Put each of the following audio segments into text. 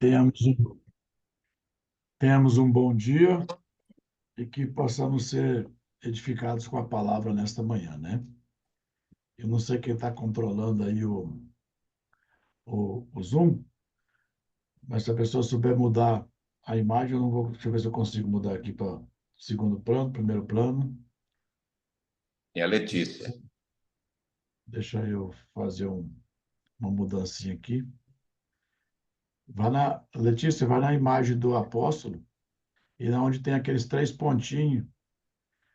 Tenhamos tenhamos um bom dia e que possamos ser edificados com a palavra nesta manhã, né? Eu não sei quem está controlando aí o Zoom, mas se a pessoa souber mudar a imagem, eu não vou. Deixa eu ver se eu consigo mudar aqui para segundo plano, primeiro plano. E a Letícia. Deixa eu fazer uma mudancinha aqui. Vai na, Letícia, vai na imagem do apóstolo e na onde tem aqueles três pontinhos,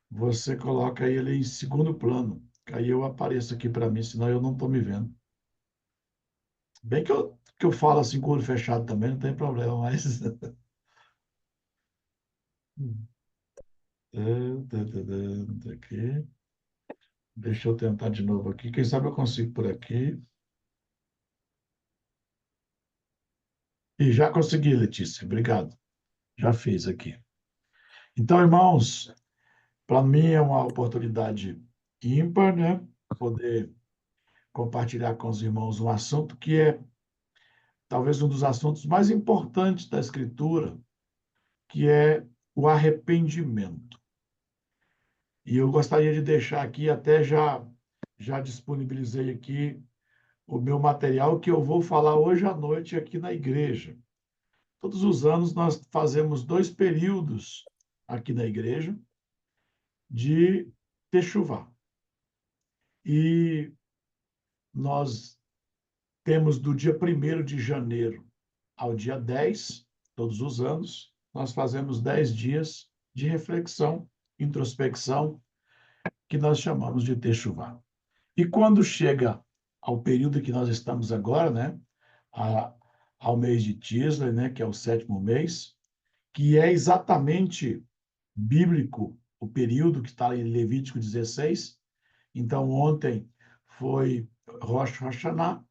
você coloca ele em segundo plano. Aí eu apareço aqui para mim, senão eu não estou me vendo. Bem que eu falo assim com o olho fechado também, não tem problema, mas. Aqui. Deixa eu tentar de novo aqui. Quem sabe eu consigo por aqui. E já consegui, Letícia. Obrigado. Já fiz aqui. Então, irmãos, para mim é uma oportunidade ímpar, né? Poder compartilhar com os irmãos um assunto que é talvez um dos assuntos mais importantes da Escritura, que é o arrependimento. E eu gostaria de deixar aqui, até já disponibilizei aqui o meu material que eu vou falar hoje à noite aqui na igreja. Todos os anos nós fazemos 2 períodos aqui na igreja de techuvá. E nós temos do dia 1º de janeiro ao dia 10, todos os anos, nós fazemos 10 dias de reflexão, introspecção, que nós chamamos de techuvá. E quando chega ao período que nós estamos agora, né, a, ao mês de Tisle, né, que é o 7º mês, que é exatamente bíblico o período que está em Levítico 16. Então, ontem foi Rosh Hashanah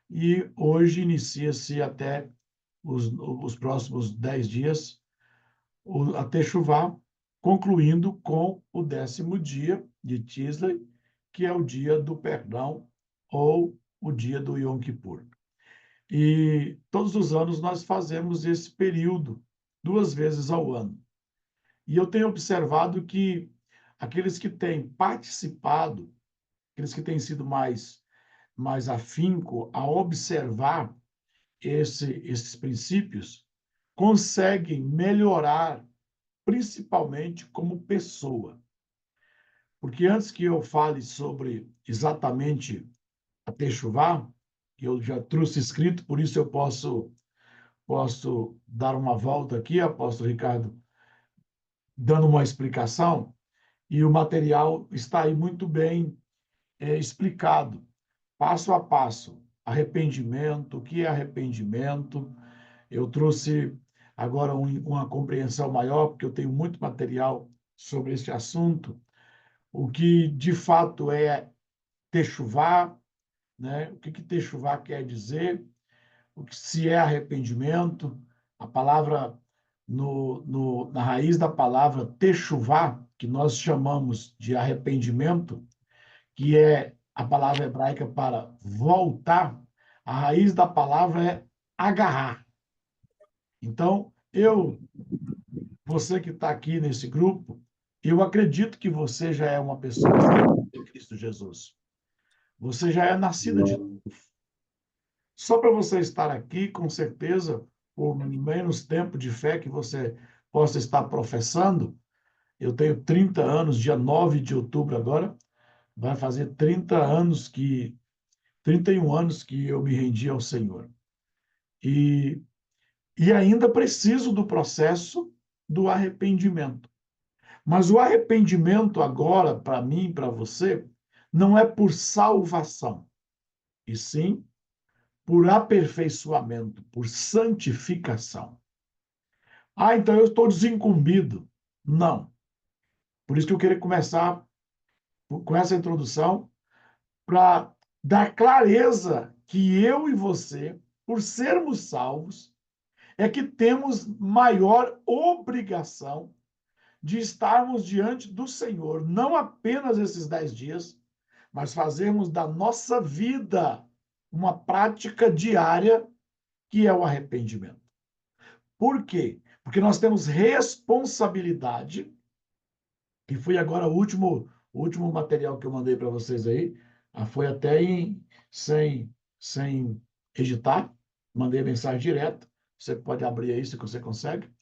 e hoje inicia-se até os próximos 10 dias a Techuvá, concluindo com o 10º dia de Tisle, que é o dia do perdão ou o dia do Yom Kippur. E todos os anos nós fazemos esse período, 2 vezes ao ano. E eu tenho observado que aqueles que têm participado, aqueles que têm sido mais afinco a observar esses princípios, conseguem melhorar, principalmente como pessoa. Porque antes que eu fale sobre exatamente a Techuvá, que eu já trouxe escrito, por isso eu posso dar uma volta aqui, apóstolo Ricardo, dando uma explicação, e o material está aí muito bem explicado, passo a passo. Arrependimento, o que é arrependimento? Eu trouxe agora uma compreensão maior, porque eu tenho muito material sobre esse assunto, o que de fato é techuvá, né? O que techuvá quer dizer, o que se é arrependimento, a palavra na raiz da palavra techuvá, que nós chamamos de arrependimento, que é a palavra hebraica para voltar, a raiz da palavra é agarrar. Então, você que está aqui nesse grupo, eu acredito que você já é uma pessoa em Cristo Jesus. Você já é nascida de novo. Só para você estar aqui, com certeza, por menos tempo de fé que você possa estar professando, eu tenho 30 anos, dia 9 de outubro agora, vai fazer 31 anos que eu me rendi ao Senhor. E, e ainda preciso do processo do arrependimento. Mas o arrependimento agora, para mim, para você, não é por salvação, e sim por aperfeiçoamento, por santificação. Ah, então eu estou desincumbido. Não. Por isso que eu queria começar com essa introdução para dar clareza que eu e você, por sermos salvos, é que temos maior obrigação de estarmos diante do Senhor, não apenas esses 10 dias, mas fazermos da nossa vida uma prática diária, que é o arrependimento. Por quê? Porque nós temos responsabilidade, que foi agora o último material que eu mandei para vocês aí, foi até sem editar, mandei a mensagem direta, você pode abrir aí se você consegue.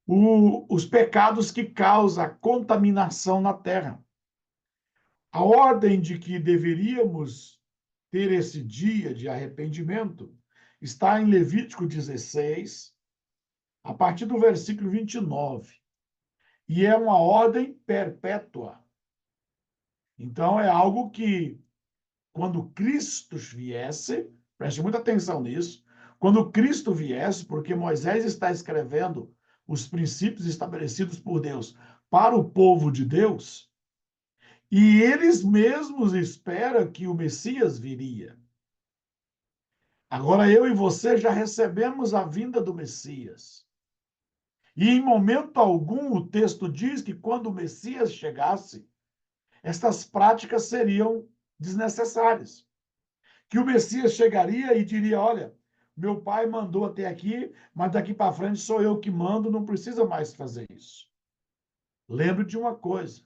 Os pecados que causam a contaminação na terra. A ordem de que deveríamos ter esse dia de arrependimento está em Levítico 16, a partir do versículo 29. E é uma ordem perpétua. Então, é algo que, quando Cristo viesse, preste muita atenção nisso, quando Cristo viesse, porque Moisés está escrevendo os princípios estabelecidos por Deus para o povo de Deus, e eles mesmos esperam que o Messias viria. Agora, eu e você já recebemos a vinda do Messias. E em momento algum o texto diz que quando o Messias chegasse, estas práticas seriam desnecessárias. Que o Messias chegaria e diria: olha, meu pai mandou até aqui, mas daqui para frente sou eu que mando, não precisa mais fazer isso. Lembre de uma coisa: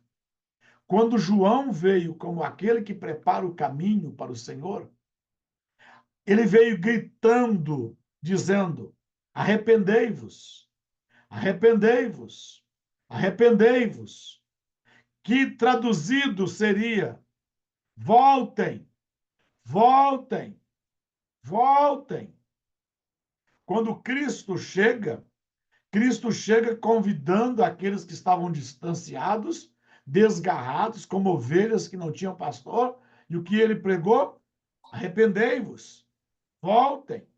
quando João veio como aquele que prepara o caminho para o Senhor, ele veio gritando, dizendo: arrependei-vos, arrependei-vos, arrependei-vos. Que traduzido seria: voltem, voltem, voltem. Quando Cristo chega convidando aqueles que estavam distanciados, desgarrados, como ovelhas que não tinham pastor, e o que ele pregou? Arrependei-vos, voltem.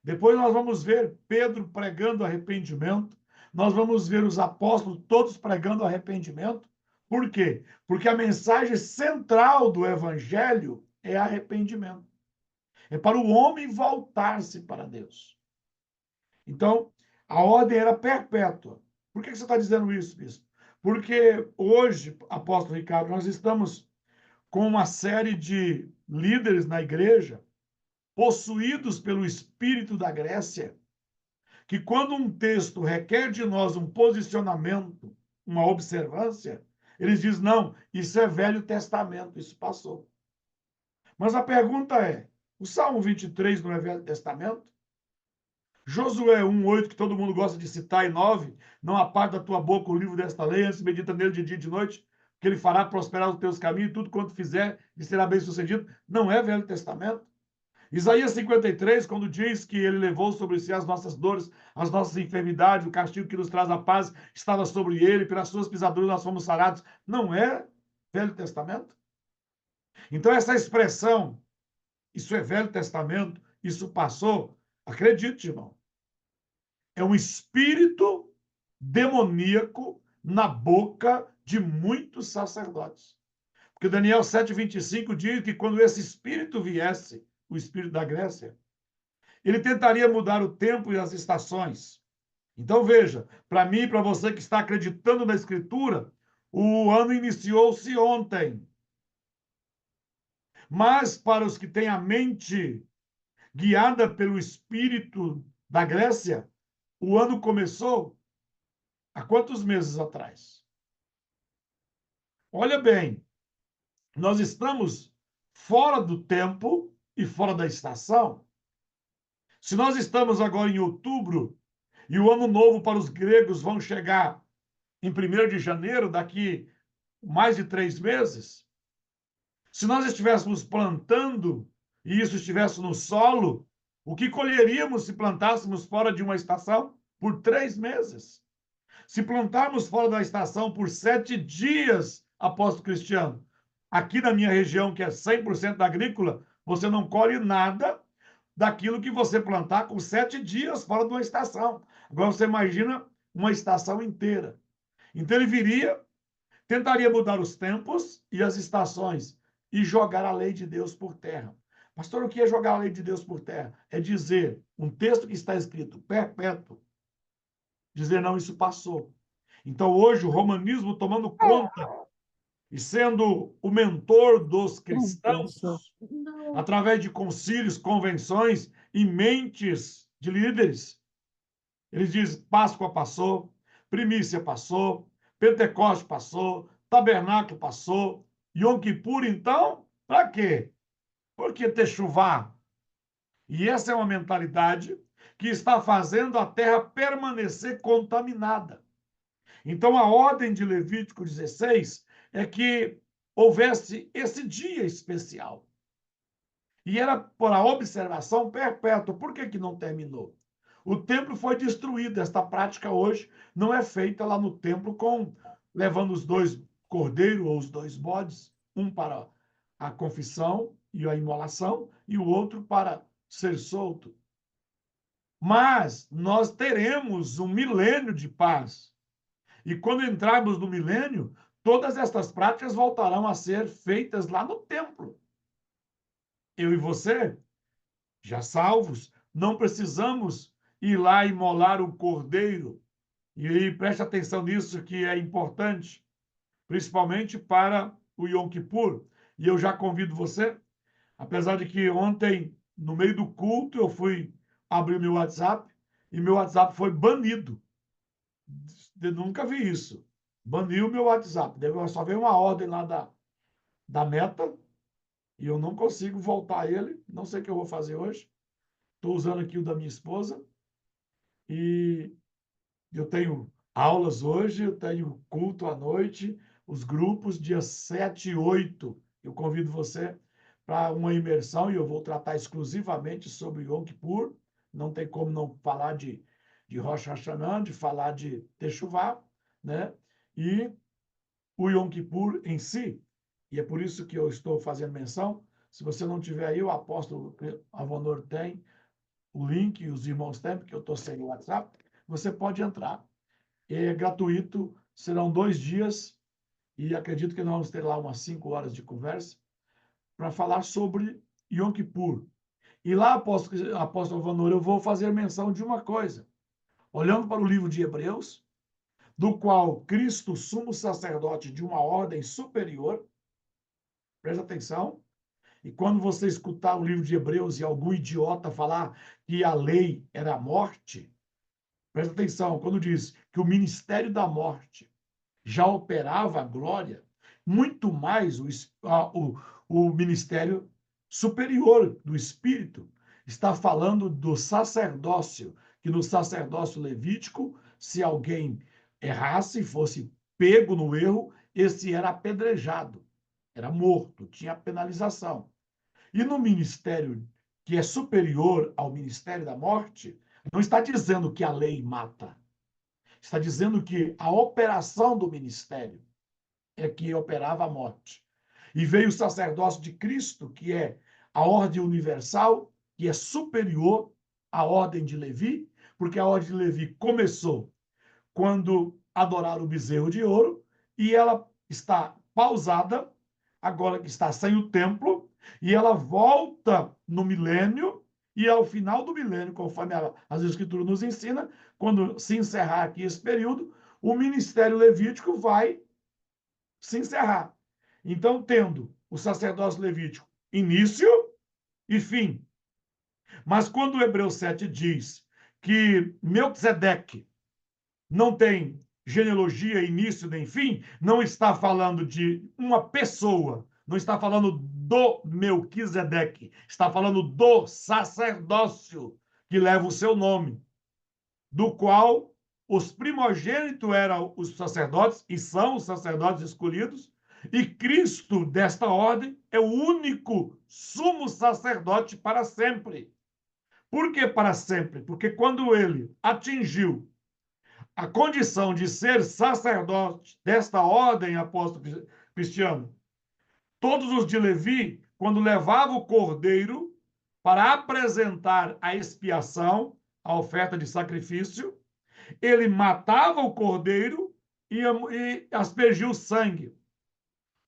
Depois nós vamos ver Pedro pregando arrependimento, nós vamos ver os apóstolos todos pregando arrependimento. Por quê? Porque a mensagem central do evangelho é arrependimento. É para o homem voltar-se para Deus. Então, a ordem era perpétua. Por que você está dizendo isso, bispo? Porque hoje, apóstolo Ricardo, nós estamos com uma série de líderes na igreja possuídos pelo espírito da Grécia, que quando um texto requer de nós um posicionamento, uma observância, eles dizem: não, isso é Velho Testamento, isso passou. Mas a pergunta é: o Salmo 23 não é Velho Testamento? Josué 1:8, que todo mundo gosta de citar, e 9, não aparta da tua boca o livro desta lei, antes medita nele de dia e de noite, que ele fará prosperar os teus caminhos, e tudo quanto fizer, e será bem sucedido. Não é Velho Testamento? Isaías 53, quando diz que ele levou sobre si as nossas dores, as nossas enfermidades, o castigo que nos traz a paz estava sobre ele, pelas suas pisaduras nós fomos sarados. Não é Velho Testamento? Então, essa expressão, isso é Velho Testamento, isso passou, acredite, irmão, é um espírito demoníaco na boca de muitos sacerdotes. Porque Daniel 7:25 diz que quando esse espírito viesse, o espírito da Grécia, ele tentaria mudar o tempo e as estações. Então, veja, para mim e para você que está acreditando na Escritura, o ano iniciou-se ontem. Mas para os que têm a mente guiada pelo espírito da Grécia, o ano começou há quantos meses atrás? Olha bem, nós estamos fora do tempo e fora da estação. Se nós estamos agora em outubro e o ano novo para os gregos vão chegar em 1º de janeiro, daqui mais de 3 meses, se nós estivéssemos plantando e isso estivesse no solo, o que colheríamos se plantássemos fora de uma estação? Por 3 meses. Se plantarmos fora da estação por 7 dias, apóstolo Cristiano, aqui na minha região, que é 100% agrícola, você não colhe nada daquilo que você plantar com 7 dias fora de uma estação. Agora você imagina uma estação inteira. Então ele viria, tentaria mudar os tempos e as estações e jogar a lei de Deus por terra. Pastor, o que é jogar a lei de Deus por terra? É dizer, um texto que está escrito perpétuo, dizer: não, isso passou. Então, hoje, o romanismo tomando conta e sendo o mentor dos cristãos, através de concílios, convenções e mentes de líderes, Ele diz: Páscoa passou, primícia passou, Pentecoste passou, tabernáculo passou, Yom Kippur, então, para quê? Por que techuvá? E essa é uma mentalidade que está fazendo a terra permanecer contaminada. Então, a ordem de Levítico 16 é que houvesse esse dia especial. E era por a observação perpétua. Por que não terminou? O templo foi destruído. Esta prática hoje não é feita lá no templo levando os 2 cordeiros ou os 2 bodes, um para a confissão e a imolação e o outro para ser solto. Mas nós teremos um milênio de paz. E quando entrarmos no milênio, todas estas práticas voltarão a ser feitas lá no templo. Eu e você, já salvos, não precisamos ir lá imolar o cordeiro. E aí, preste atenção nisso, que é importante, principalmente para o Yom Kippur. E eu já convido você, apesar de que ontem, no meio do culto, eu fui abrir meu WhatsApp e meu WhatsApp foi banido. Eu nunca vi isso. Baniu meu WhatsApp. Só veio uma ordem lá da Meta e eu não consigo voltar a ele. Não sei o que eu vou fazer hoje. Estou usando aqui o da minha esposa e eu tenho aulas hoje, eu tenho culto à noite, os grupos, dia 7 e 8. Eu convido você para uma imersão e eu vou tratar exclusivamente sobre Yom Kippur. Não tem como não falar de Rosh Hashanah, de falar de Teshuvah, né? E o Yom Kippur em si. E é por isso que eu estou fazendo menção. Se você não tiver aí, o apóstolo Avanor tem o link, e os irmãos têm, porque eu estou sem o WhatsApp. Você pode entrar. É gratuito, serão 2 dias, e acredito que nós vamos ter lá umas 5 horas de conversa, para falar sobre Yom Kippur. E lá, apóstolo Vanor, eu vou fazer menção de uma coisa. Olhando para o livro de Hebreus, do qual Cristo, sumo sacerdote de uma ordem superior, presta atenção, e quando você escutar o livro de Hebreus e algum idiota falar que a lei era a morte, presta atenção, quando diz que o ministério da morte já operava a glória, muito mais o ministério superior do Espírito. Está falando do sacerdócio, que no sacerdócio levítico, se alguém errasse, fosse pego no erro, esse era apedrejado, era morto, tinha penalização. E no ministério que é superior ao ministério da morte, não está dizendo que a lei mata, está dizendo que a operação do ministério é que operava a morte. E veio o sacerdócio de Cristo, que é a ordem universal, que é superior à ordem de Levi, porque a ordem de Levi começou quando adoraram o bezerro de ouro, e ela está pausada, agora que está sem o templo, e ela volta no milênio, e ao final do milênio, conforme as Escrituras nos ensina, quando se encerrar aqui esse período, o ministério levítico vai se encerrar. Então, tendo o sacerdócio levítico início e fim. Mas quando o Hebreus 7 diz que Melquisedeque não tem genealogia, início nem fim, não está falando de uma pessoa, não está falando do Melquisedeque, está falando do sacerdócio que leva o seu nome, do qual os primogênitos eram os sacerdotes, e são os sacerdotes escolhidos, e Cristo, desta ordem, é o único sumo sacerdote para sempre. Por que para sempre? Porque quando ele atingiu a condição de ser sacerdote desta ordem, apóstolo Cristiano, todos os de Levi, quando levavam o cordeiro para apresentar a expiação, a oferta de sacrifício, ele matava o cordeiro e aspergia o sangue.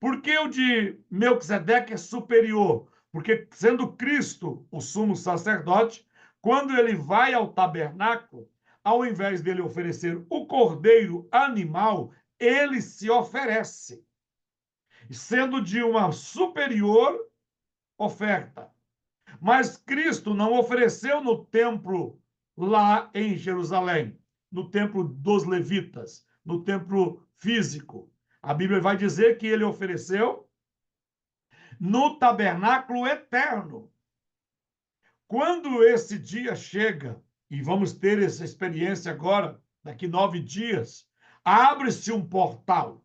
Por que o de Melquisedeque é superior? Porque, sendo Cristo o sumo sacerdote, quando ele vai ao tabernáculo, ao invés dele oferecer o cordeiro animal, ele se oferece, sendo de uma superior oferta. Mas Cristo não ofereceu no templo lá em Jerusalém, no templo dos levitas, no templo físico. A Bíblia vai dizer que ele ofereceu no tabernáculo eterno. Quando esse dia chega, e vamos ter essa experiência agora, daqui 9 dias, abre-se um portal.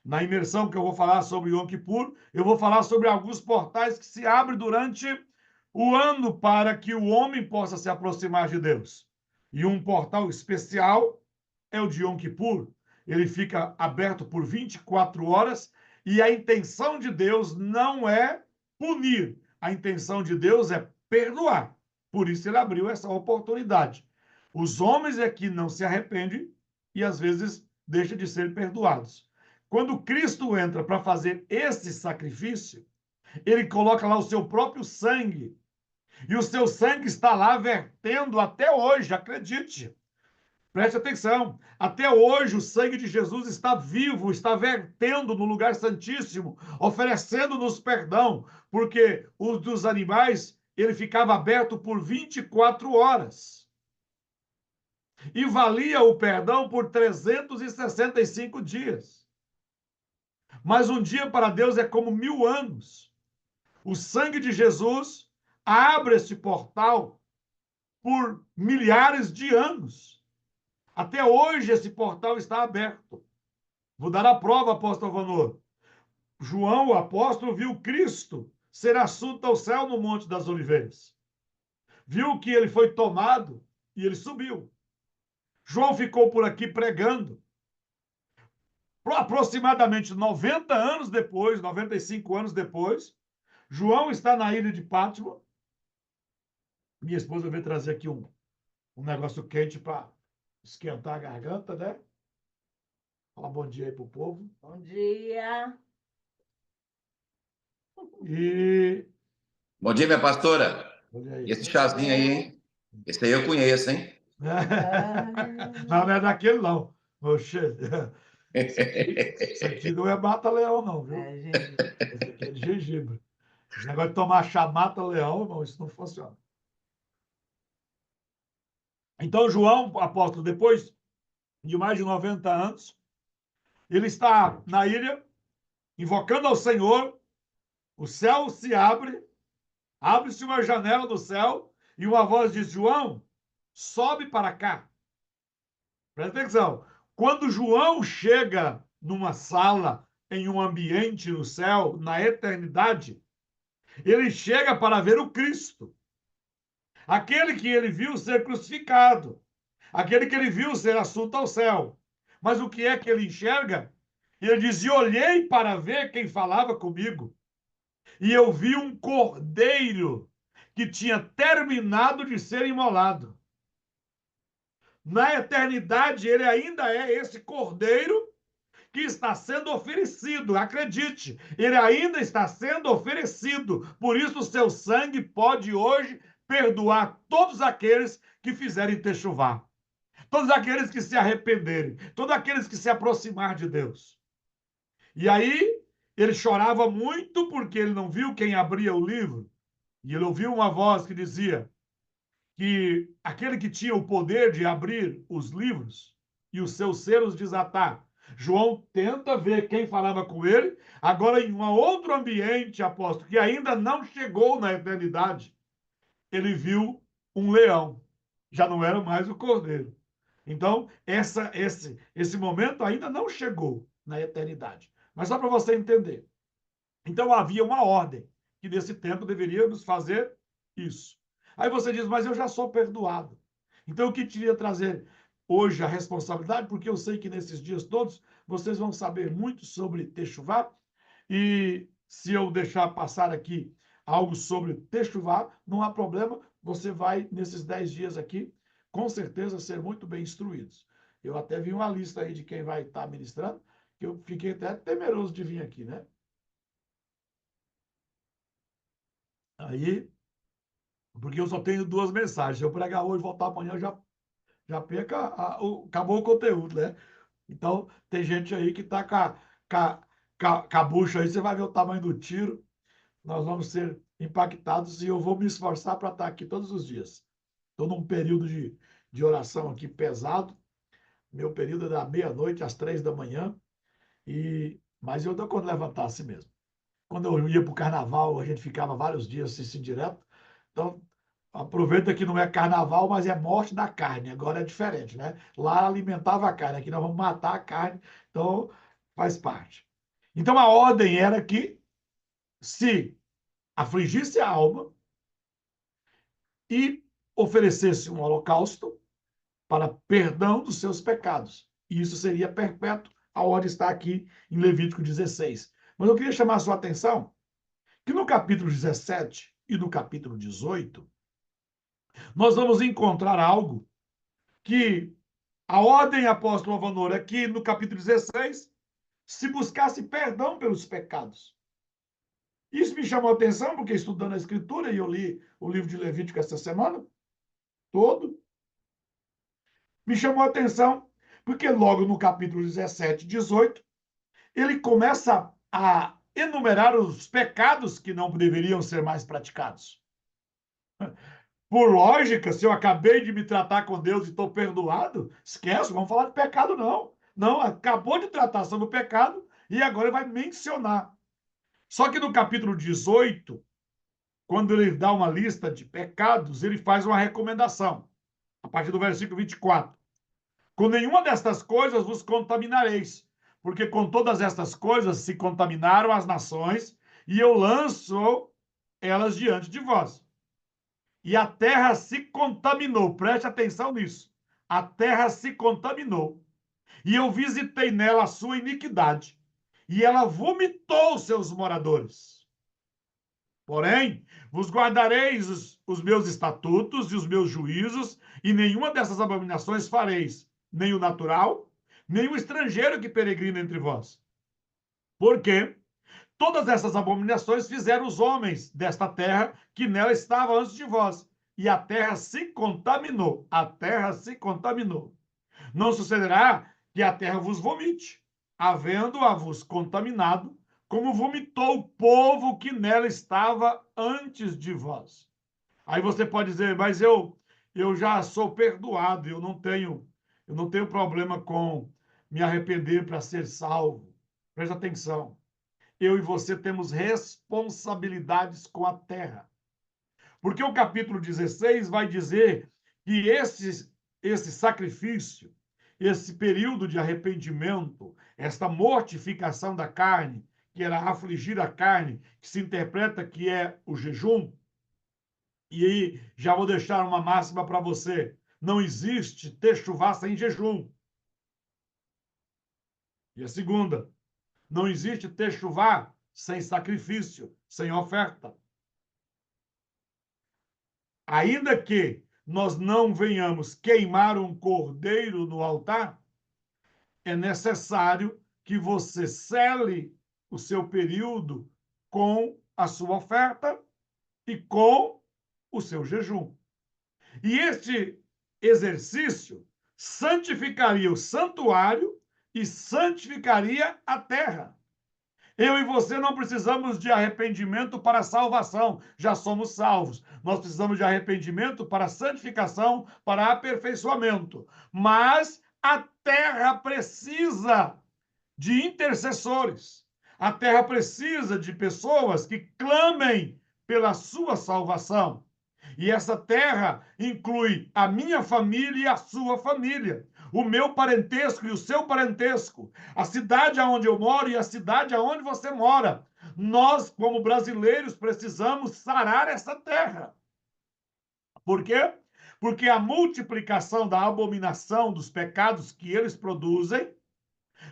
Na imersão que eu vou falar sobre Yom Kippur, eu vou falar sobre alguns portais que se abrem durante o ano para que o homem possa se aproximar de Deus. E um portal especial é o de Yom Kippur. Ele fica aberto por 24 horas e a intenção de Deus não é punir. A intenção de Deus é perdoar. Por isso ele abriu essa oportunidade. Os homens é que não se arrependem e às vezes deixam de ser perdoados. Quando Cristo entra para fazer esse sacrifício, ele coloca lá o seu próprio sangue. E o seu sangue está lá vertendo até hoje, acredite. Preste atenção. Até hoje o sangue de Jesus está vivo, está vertendo no lugar santíssimo, oferecendo-nos perdão, porque o dos animais ele ficava aberto por 24 horas. E valia o perdão por 365 dias. Mas um dia para Deus é como 1000 anos. O sangue de Jesus abre esse portal por milhares de anos. Até hoje esse portal está aberto. Vou dar a prova, apóstolo Vanor. João, o apóstolo, viu Cristo ser assunto ao céu no Monte das Oliveiras. Viu que ele foi tomado e ele subiu. João ficou por aqui pregando. Aproximadamente 90 anos depois, 95 anos depois, João está na ilha de Patmos. Minha esposa veio trazer aqui um negócio quente para esquentar a garganta, né? Fala bom dia aí pro povo. Bom dia. E Bom dia, minha pastora. olha aí. E esse chazinho aí, hein? Esse aí eu conheço, hein? Não, não é daquele, não. Oxe, isso aqui não é mata-leão, não, viu? É, gente. Esse aqui é de gengibre. Esse negócio de tomar chá mata-leão, não, isso não funciona. Então, João, apóstolo, depois de mais de 90 anos, ele está na ilha, invocando ao Senhor, o céu se abre, abre-se uma janela do céu, e uma voz diz, João, sobe para cá. Presta atenção. Quando João chega numa sala, em um ambiente no céu, na eternidade, ele chega para ver o Cristo. Aquele que ele viu ser crucificado. Aquele que ele viu ser assunto ao céu. Mas o que é que ele enxerga? Ele diz, e olhei para ver quem falava comigo. E eu vi um cordeiro que tinha terminado de ser imolado. Na eternidade, ele ainda é esse cordeiro que está sendo oferecido. Acredite, ele ainda está sendo oferecido. Por isso, o seu sangue pode hoje perdoar todos aqueles que fizerem techuvá. Todos aqueles que se arrependerem. Todos aqueles que se aproximar de Deus. E aí, ele chorava muito porque ele não viu quem abria o livro. E ele ouviu uma voz que dizia que aquele que tinha o poder de abrir os livros e os seus selos desatar. João tenta ver quem falava com ele, agora em um outro ambiente, apóstolo, que ainda não chegou na eternidade. Ele viu um leão, já não era mais o cordeiro. Então, esse momento ainda não chegou na eternidade. Mas só para você entender. Então, havia uma ordem que nesse tempo deveríamos fazer isso. Aí você diz, mas eu já sou perdoado. Então, o que queria trazer hoje a responsabilidade, porque eu sei que nesses dias todos vocês vão saber muito sobre Techuvá, e se eu deixar passar aqui algo sobre Techuvá, não há problema, você vai, nesses 10 dias aqui, com certeza ser muito bem instruídos. Eu até vi uma lista aí de quem vai estar ministrando, que eu fiquei até temeroso de vir aqui, né? Aí, porque eu só tenho 2 mensagens. Se eu pregar hoje e voltar amanhã, já perca, acabou o conteúdo, né? Então, tem gente aí que tá com a bucha aí, você vai ver o tamanho do tiro. Nós vamos ser impactados e eu vou me esforçar para estar aqui todos os dias. Estou num período de oração aqui pesado. Meu período é da meia-noite às 3 da manhã. Mas eu dou quando levantar assim mesmo. Quando eu ia para o carnaval, a gente ficava vários dias assim direto. Então, aproveita que não é carnaval, mas é morte da carne. Agora é diferente, né? Lá alimentava a carne, aqui nós vamos matar a carne. Então, faz parte. Então, a ordem era que se afligisse a alma e oferecesse um holocausto para perdão dos seus pecados. E isso seria perpétuo. A ordem está aqui em Levítico 16. Mas eu queria chamar a sua atenção que no capítulo 17 e no capítulo 18, nós vamos encontrar algo que a ordem apóstolo Avanor aqui no capítulo 16 se buscasse perdão pelos pecados. Isso me chamou a atenção, porque estudando a Escritura, e eu li o livro de Levítico esta semana, todo, me chamou a atenção, porque logo no capítulo 17 e 18, ele começa a enumerar os pecados que não deveriam ser mais praticados. Por lógica, se eu acabei de me tratar com Deus e estou perdoado, esquece, vamos falar de pecado, não. Não, acabou de tratar sobre o pecado e agora ele vai mencionar. Só que no capítulo 18, quando ele dá uma lista de pecados, ele faz uma recomendação, a partir do versículo 24. Com nenhuma destas coisas vos contaminareis, porque com todas estas coisas se contaminaram as nações, e eu lanço elas diante de vós. E a terra se contaminou, preste atenção nisso. A terra se contaminou, e eu visitei nela a sua iniquidade, e ela vomitou os seus moradores. Porém, vos guardareis os meus estatutos e os meus juízos, e nenhuma dessas abominações fareis, nem o natural, nem o estrangeiro que peregrina entre vós. Porque todas essas abominações fizeram os homens desta terra que nela estava antes de vós, e a terra se contaminou. A terra se contaminou. Não sucederá que a terra vos vomite, havendo-a vos contaminado, como vomitou o povo que nela estava antes de vós. Aí você pode dizer, mas eu já sou perdoado, eu não tenho problema com me arrepender para ser salvo. Presta atenção. Eu e você temos responsabilidades com a terra. Porque o capítulo 16 vai dizer que esse sacrifício, esse período de arrependimento, esta mortificação da carne, que era afligir a carne, que se interpreta que é o jejum, e aí já vou deixar uma máxima para você: não existe techuvá sem jejum. E a segunda, não existe techuvá sem sacrifício, sem oferta. Ainda que nós não venhamos queimar um cordeiro no altar, é necessário que você cele o seu período com a sua oferta e com o seu jejum. E este exercício santificaria o santuário e santificaria a terra. Eu e você não precisamos de arrependimento para salvação, já somos salvos. Nós precisamos de arrependimento para santificação, para aperfeiçoamento. Mas a terra precisa de intercessores. A terra precisa de pessoas que clamem pela sua salvação. E essa terra inclui a minha família e a sua família, o meu parentesco e o seu parentesco, a cidade onde eu moro e a cidade onde você mora. Nós, como brasileiros, precisamos sarar essa terra. Por quê? Porque a multiplicação da abominação, dos pecados que eles produzem,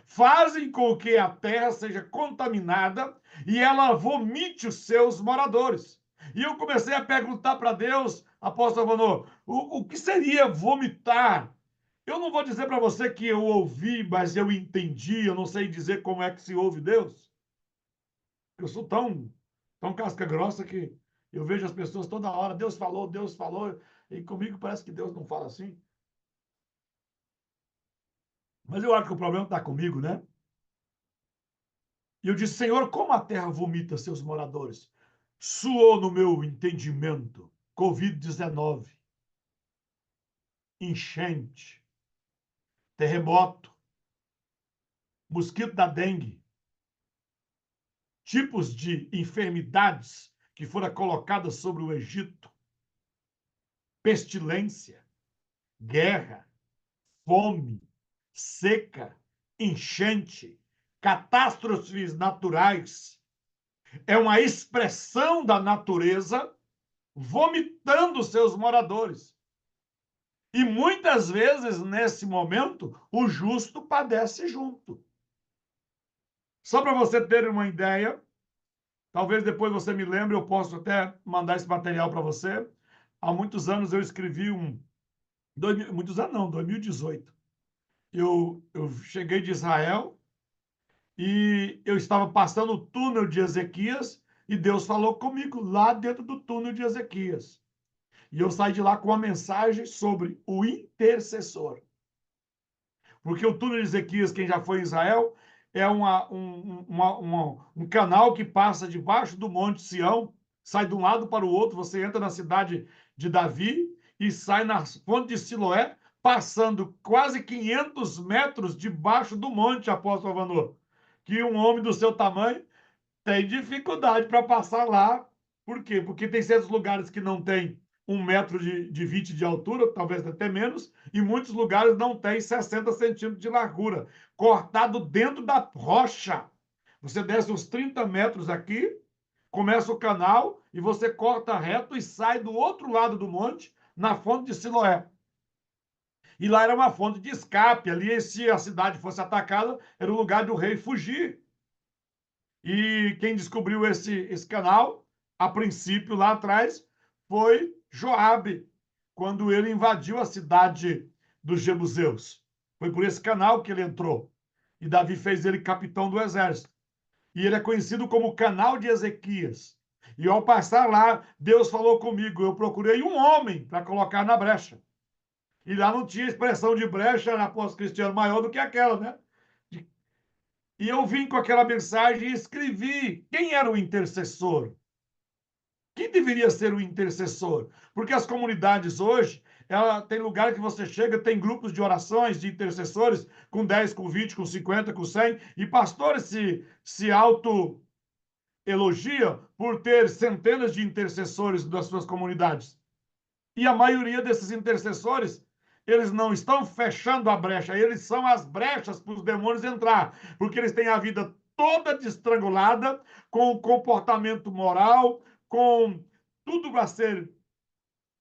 fazem com que a terra seja contaminada e ela vomite os seus moradores. E eu comecei a perguntar para Deus, apóstolo Vanor, o que seria vomitar? Eu não vou dizer para você que eu ouvi, mas eu entendi, eu não sei dizer como é que se ouve Deus. Eu sou tão casca grossa que eu vejo as pessoas toda hora, Deus falou, e comigo parece que Deus não fala assim. Mas eu acho que o problema está comigo, né? E eu disse, Senhor, como a terra vomita seus moradores? Suou no meu entendimento, Covid-19. enchente, terremoto, mosquito da dengue, tipos de enfermidades que foram colocadas sobre o Egito, pestilência, guerra, fome, seca, enchente, catástrofes naturais, é uma expressão da natureza vomitando seus moradores. E muitas vezes, nesse momento, o justo padece junto. Só para você ter uma ideia, talvez depois você me lembre, eu posso até mandar esse material para você. Há muitos anos eu escrevi muitos anos não, 2018. Eu cheguei de Israel e eu estava passando o túnel de Ezequias e Deus falou comigo lá dentro do túnel de Ezequias. E eu saí de lá com uma mensagem sobre o intercessor. Porque o túnel de Ezequias, quem já foi em Israel, é um canal que passa debaixo do Monte Sião, sai de um lado para o outro, você entra na cidade de Davi e sai na fonte de Siloé, passando quase 500 metros debaixo do monte, apóstolo Avanor, que um homem do seu tamanho tem dificuldade para passar lá. Por quê? Porque tem certos lugares que não tem 1,20 m de altura, talvez até menos, e muitos lugares não tem 60 centímetros de largura, cortado dentro da rocha. Você desce uns 30 metros aqui, começa o canal, e você corta reto e sai do outro lado do monte, na fonte de Siloé. E lá era uma fonte de escape. Ali, se a cidade fosse atacada, era o lugar do rei fugir. E quem descobriu esse canal, a princípio, lá atrás, foi Joabe, quando ele invadiu a cidade dos jebuseus. Foi por esse canal que ele entrou. E Davi fez ele capitão do exército. E ele é conhecido como Canal de Ezequias. E ao passar lá, Deus falou comigo, eu procurei um homem para colocar na brecha. E lá não tinha expressão de brecha na pós-cristiano maior do que aquela, né? E eu vim com aquela mensagem e escrevi quem era o intercessor. Quem deveria ser o intercessor? Porque as comunidades hoje, ela tem lugar que você chega, tem grupos de orações, de intercessores, com 10, com 20, com 50, com 100, e pastores se auto-elogiam por ter centenas de intercessores das suas comunidades. E a maioria desses intercessores, eles não estão fechando a brecha, eles são as brechas para os demônios entrar, porque eles têm a vida toda destrangulada, com o comportamento moral, com tudo para ser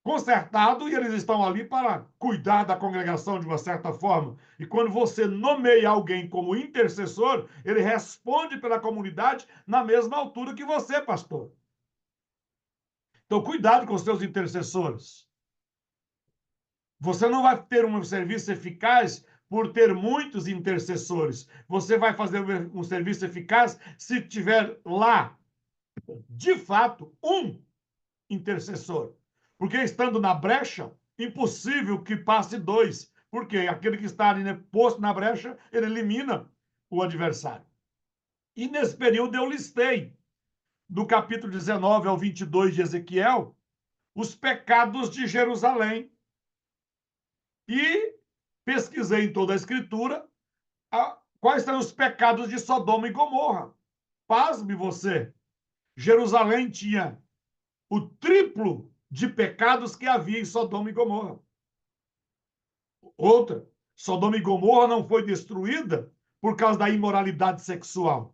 consertado, e eles estão ali para cuidar da congregação de uma certa forma. E quando você nomeia alguém como intercessor, ele responde pela comunidade na mesma altura que você, pastor. Então, cuidado com os seus intercessores. Você não vai ter um serviço eficaz por ter muitos intercessores. Você vai fazer um serviço eficaz se tiver lá, de fato, um intercessor. Porque estando na brecha, impossível que passe dois. Porque aquele que está ali, né, posto na brecha, ele elimina o adversário. E nesse período eu listei, do capítulo 19 ao 22 de Ezequiel, os pecados de Jerusalém. E pesquisei em toda a Escritura quais são os pecados de Sodoma e Gomorra. Pasme você, Jerusalém tinha o triplo de pecados que havia em Sodoma e Gomorra. Outra, Sodoma e Gomorra não foi destruída por causa da imoralidade sexual.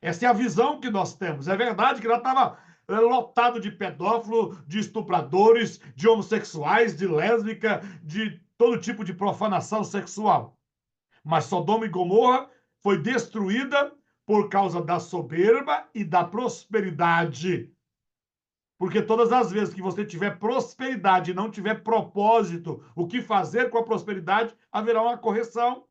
Essa é a visão que nós temos. É verdade que ela estava lotado de pedófilo, de estupradores, de homossexuais, de lésbica, de todo tipo de profanação sexual. Mas Sodoma e Gomorra foi destruída por causa da soberba e da prosperidade. Porque todas as vezes que você tiver prosperidade e não tiver propósito, o que fazer com a prosperidade, haverá uma correção.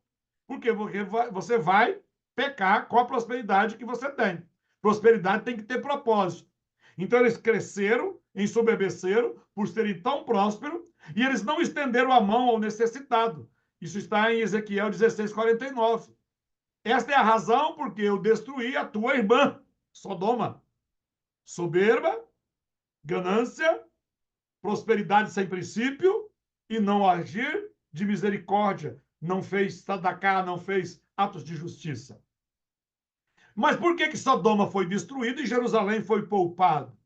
Porque você vai pecar com a prosperidade que você tem. Prosperidade tem que ter propósito. Então eles cresceram, ensoberbeceram por serem tão prósperos, e eles não estenderam a mão ao necessitado. Isso está em Ezequiel 16:49. Esta é a razão porque eu destruí a tua irmã, Sodoma. Soberba, ganância, prosperidade sem princípio, e não agir de misericórdia, não fez tzedaká, não fez atos de justiça. Mas por que Sodoma foi destruída e Jerusalém foi poupado?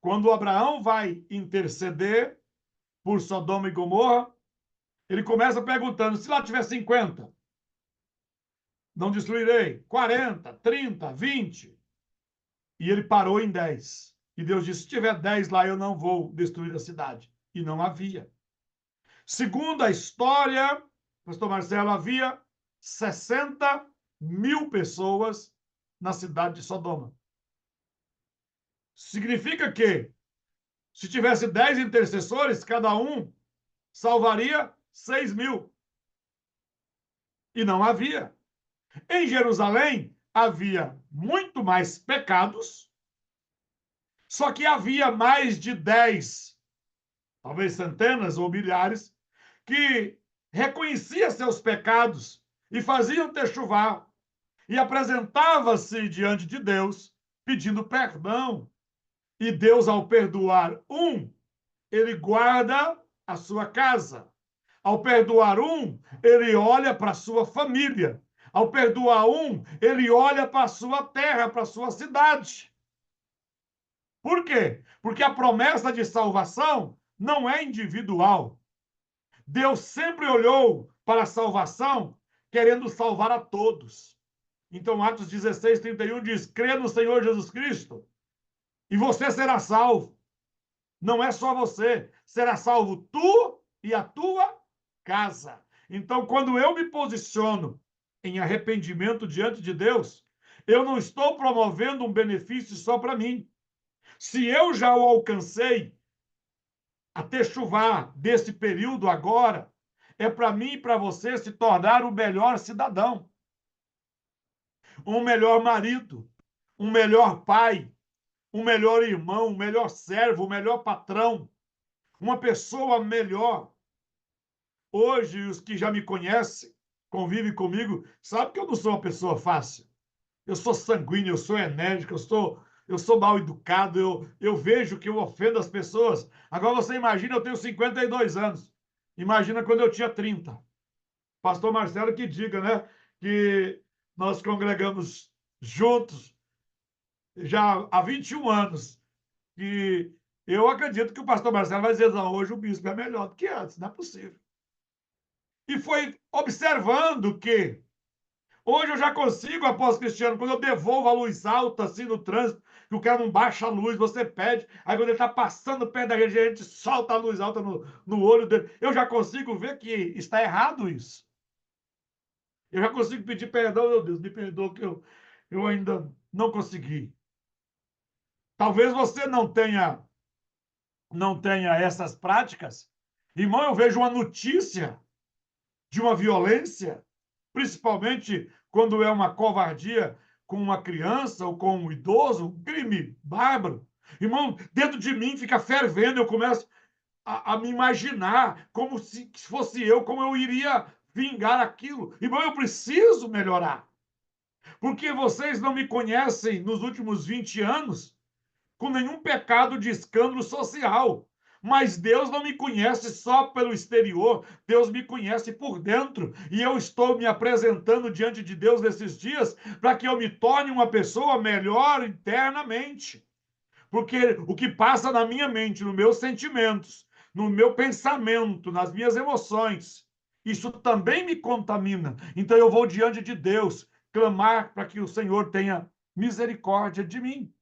Quando Abraão vai interceder por Sodoma e Gomorra, ele começa perguntando: se lá tiver 50, não destruirei. 40, 30, 20. E ele parou em 10. E Deus disse: se tiver 10 lá, eu não vou destruir a cidade. E não havia. Segundo a história, pastor Marcelo, havia 60.000 pessoas na cidade de Sodoma. Significa que, se tivesse 10 intercessores, cada um salvaria 6.000. E não havia. Em Jerusalém, havia muito mais pecados, só que havia mais de 10, talvez centenas ou milhares, que reconheciam seus pecados e faziam techuvá e apresentava-se diante de Deus pedindo perdão. E Deus, ao perdoar um, ele guarda a sua casa. Ao perdoar um, ele olha para a sua família. Ao perdoar um, ele olha para a sua terra, para a sua cidade. Por quê? Porque a promessa de salvação não é individual. Deus sempre olhou para a salvação querendo salvar a todos. Então, Atos 16, 31 diz: crê no Senhor Jesus Cristo e você será salvo. Não é só você, será salvo tu e a tua casa. Então, quando eu me posiciono em arrependimento diante de Deus, eu não estou promovendo um benefício só para mim. Se eu já o alcancei, a techuvá desse período agora, é para mim e para você se tornar o melhor cidadão, um melhor marido, um melhor pai, um melhor irmão, um melhor servo, um melhor patrão, uma pessoa melhor. Hoje, os que já me conhecem, convivem comigo, sabem que eu não sou uma pessoa fácil. Eu sou sanguíneo, eu sou enérgico, eu sou mal educado, eu vejo que eu ofendo as pessoas. Agora você imagina, eu tenho 52 anos. Imagina quando eu tinha 30. Pastor Marcelo que diga, né? Que nós congregamos juntos já há 21 anos. E eu acredito que o pastor Marcelo vai dizer: não, hoje o bispo é melhor do que antes, não é possível. E foi observando que hoje eu já consigo, após Cristiano, quando eu devolvo a luz alta assim no trânsito, que o cara não baixa a luz, você pede, aí quando ele está passando perto da gente, a gente solta a luz alta no olho dele. Eu já consigo ver que está errado isso. Eu já consigo pedir perdão, meu Deus, me perdoa que eu ainda não consegui. Talvez você não tenha essas práticas. Irmão, eu vejo uma notícia de uma violência, principalmente quando é uma covardia com uma criança ou com um idoso, um crime bárbaro. Irmão, dentro de mim fica fervendo, eu começo a me imaginar como se fosse eu, como eu iria vingar aquilo. Irmão, eu preciso melhorar. Porque vocês não me conhecem nos últimos 20 anos com nenhum pecado de escândalo social. Mas Deus não me conhece só pelo exterior, Deus me conhece por dentro. E eu estou me apresentando diante de Deus nesses dias para que eu me torne uma pessoa melhor internamente. Porque o que passa na minha mente, nos meus sentimentos, no meu pensamento, nas minhas emoções, isso também me contamina. Então eu vou diante de Deus clamar para que o Senhor tenha misericórdia de mim.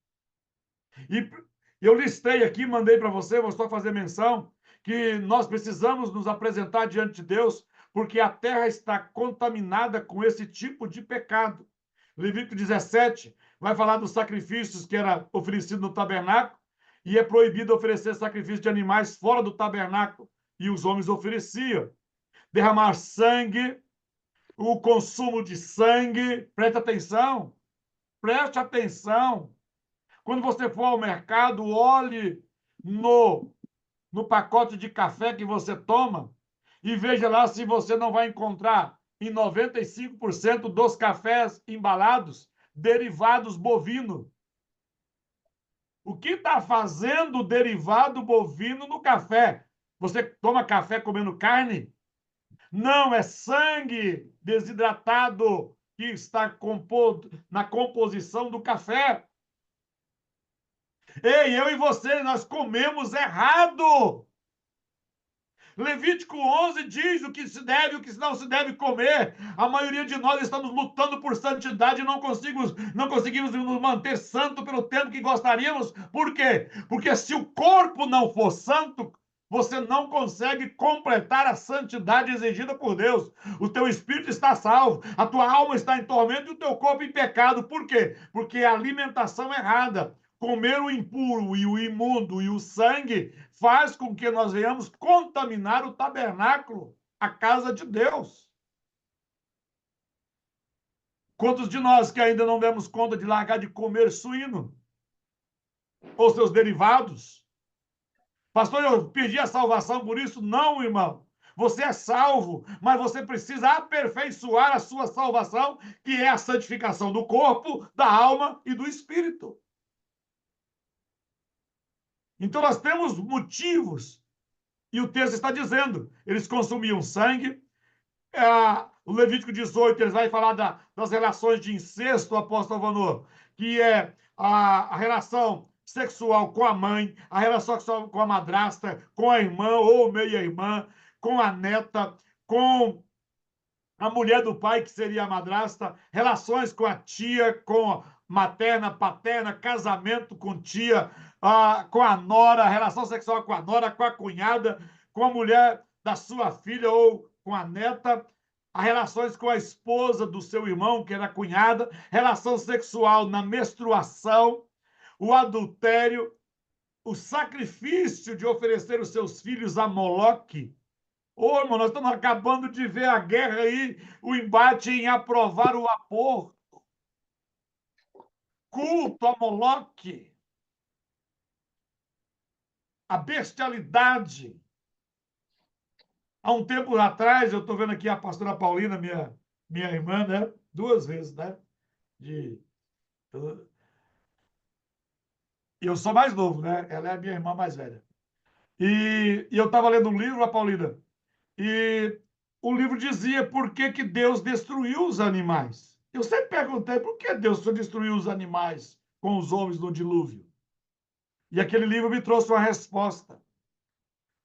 E eu listei aqui, mandei para você, vou só fazer menção, que nós precisamos nos apresentar diante de Deus, porque a terra está contaminada com esse tipo de pecado. Levítico 17 vai falar dos sacrifícios que era oferecido no tabernáculo, e é proibido oferecer sacrifício de animais fora do tabernáculo, e os homens ofereciam. Derramar sangue, o consumo de sangue, preste atenção. Quando você for ao mercado, olhe no pacote de café que você toma e veja lá se você não vai encontrar em 95% dos cafés embalados derivados bovino. O que está fazendo o derivado bovino no café? Você toma café comendo carne? Não, é sangue desidratado que está na composição do café. Ei, eu e você, nós comemos errado. Levítico 11 diz o que se deve e o que não se deve comer. A maioria de nós estamos lutando por santidade e não conseguimos nos manter santo pelo tempo que gostaríamos. Por quê? Porque se o corpo não for santo, você não consegue completar a santidade exigida por Deus. O teu espírito está salvo, a tua alma está em tormento e o teu corpo em pecado. Por quê? Porque a alimentação errada, comer o impuro e o imundo e o sangue faz com que nós venhamos contaminar o tabernáculo, a casa de Deus. Quantos de nós que ainda não demos conta de largar de comer suíno ou seus derivados? Pastor, eu pedi a salvação por isso? Não, irmão. Você é salvo, mas você precisa aperfeiçoar a sua salvação, que é a santificação do corpo, da alma e do espírito. Então, nós temos motivos, e o texto está dizendo, eles consumiam sangue. O Levítico 18, eles vai falar das relações de incesto, apóstolo Vanor, que é a relação sexual com a mãe, a relação sexual com a madrasta, com a irmã ou meia-irmã, com a neta, com a mulher do pai, que seria a madrasta, relações com a tia, com materna, paterna, casamento com tia, com a nora, relação sexual com a nora, com a cunhada, com a mulher da sua filha ou com a neta, as relações com a esposa do seu irmão, que era a cunhada, relação sexual na menstruação, o adultério, o sacrifício de oferecer os seus filhos a Moloque. Ô, irmão, nós estamos acabando de ver a guerra aí, o embate em aprovar o aborto. Culto a Moloque. A bestialidade. Há um tempo atrás, eu estou vendo aqui a pastora Paulina, minha irmã, né? 2 vezes, né? Eu sou mais novo, né? Ela é a minha irmã mais velha. E eu estava lendo um livro, a Paulina, e o livro dizia por que Deus destruiu os animais. Eu sempre perguntei por que Deus só destruiu os animais com os homens no dilúvio. E aquele livro me trouxe uma resposta.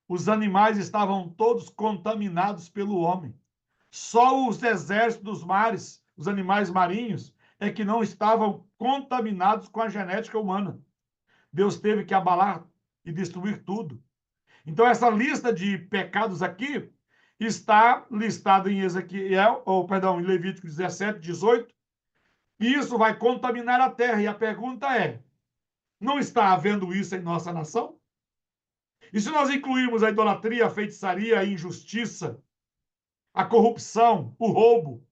Os animais estavam todos contaminados pelo homem. Só os exércitos dos mares, os animais marinhos, é que não estavam contaminados com a genética humana. Deus teve que abalar e destruir tudo. Então, essa lista de pecados aqui está listada em em Levítico 17, 18, e isso vai contaminar a terra. E a pergunta é: não está havendo isso em nossa nação? E se nós incluirmos a idolatria, a feitiçaria, a injustiça, a corrupção, o roubo,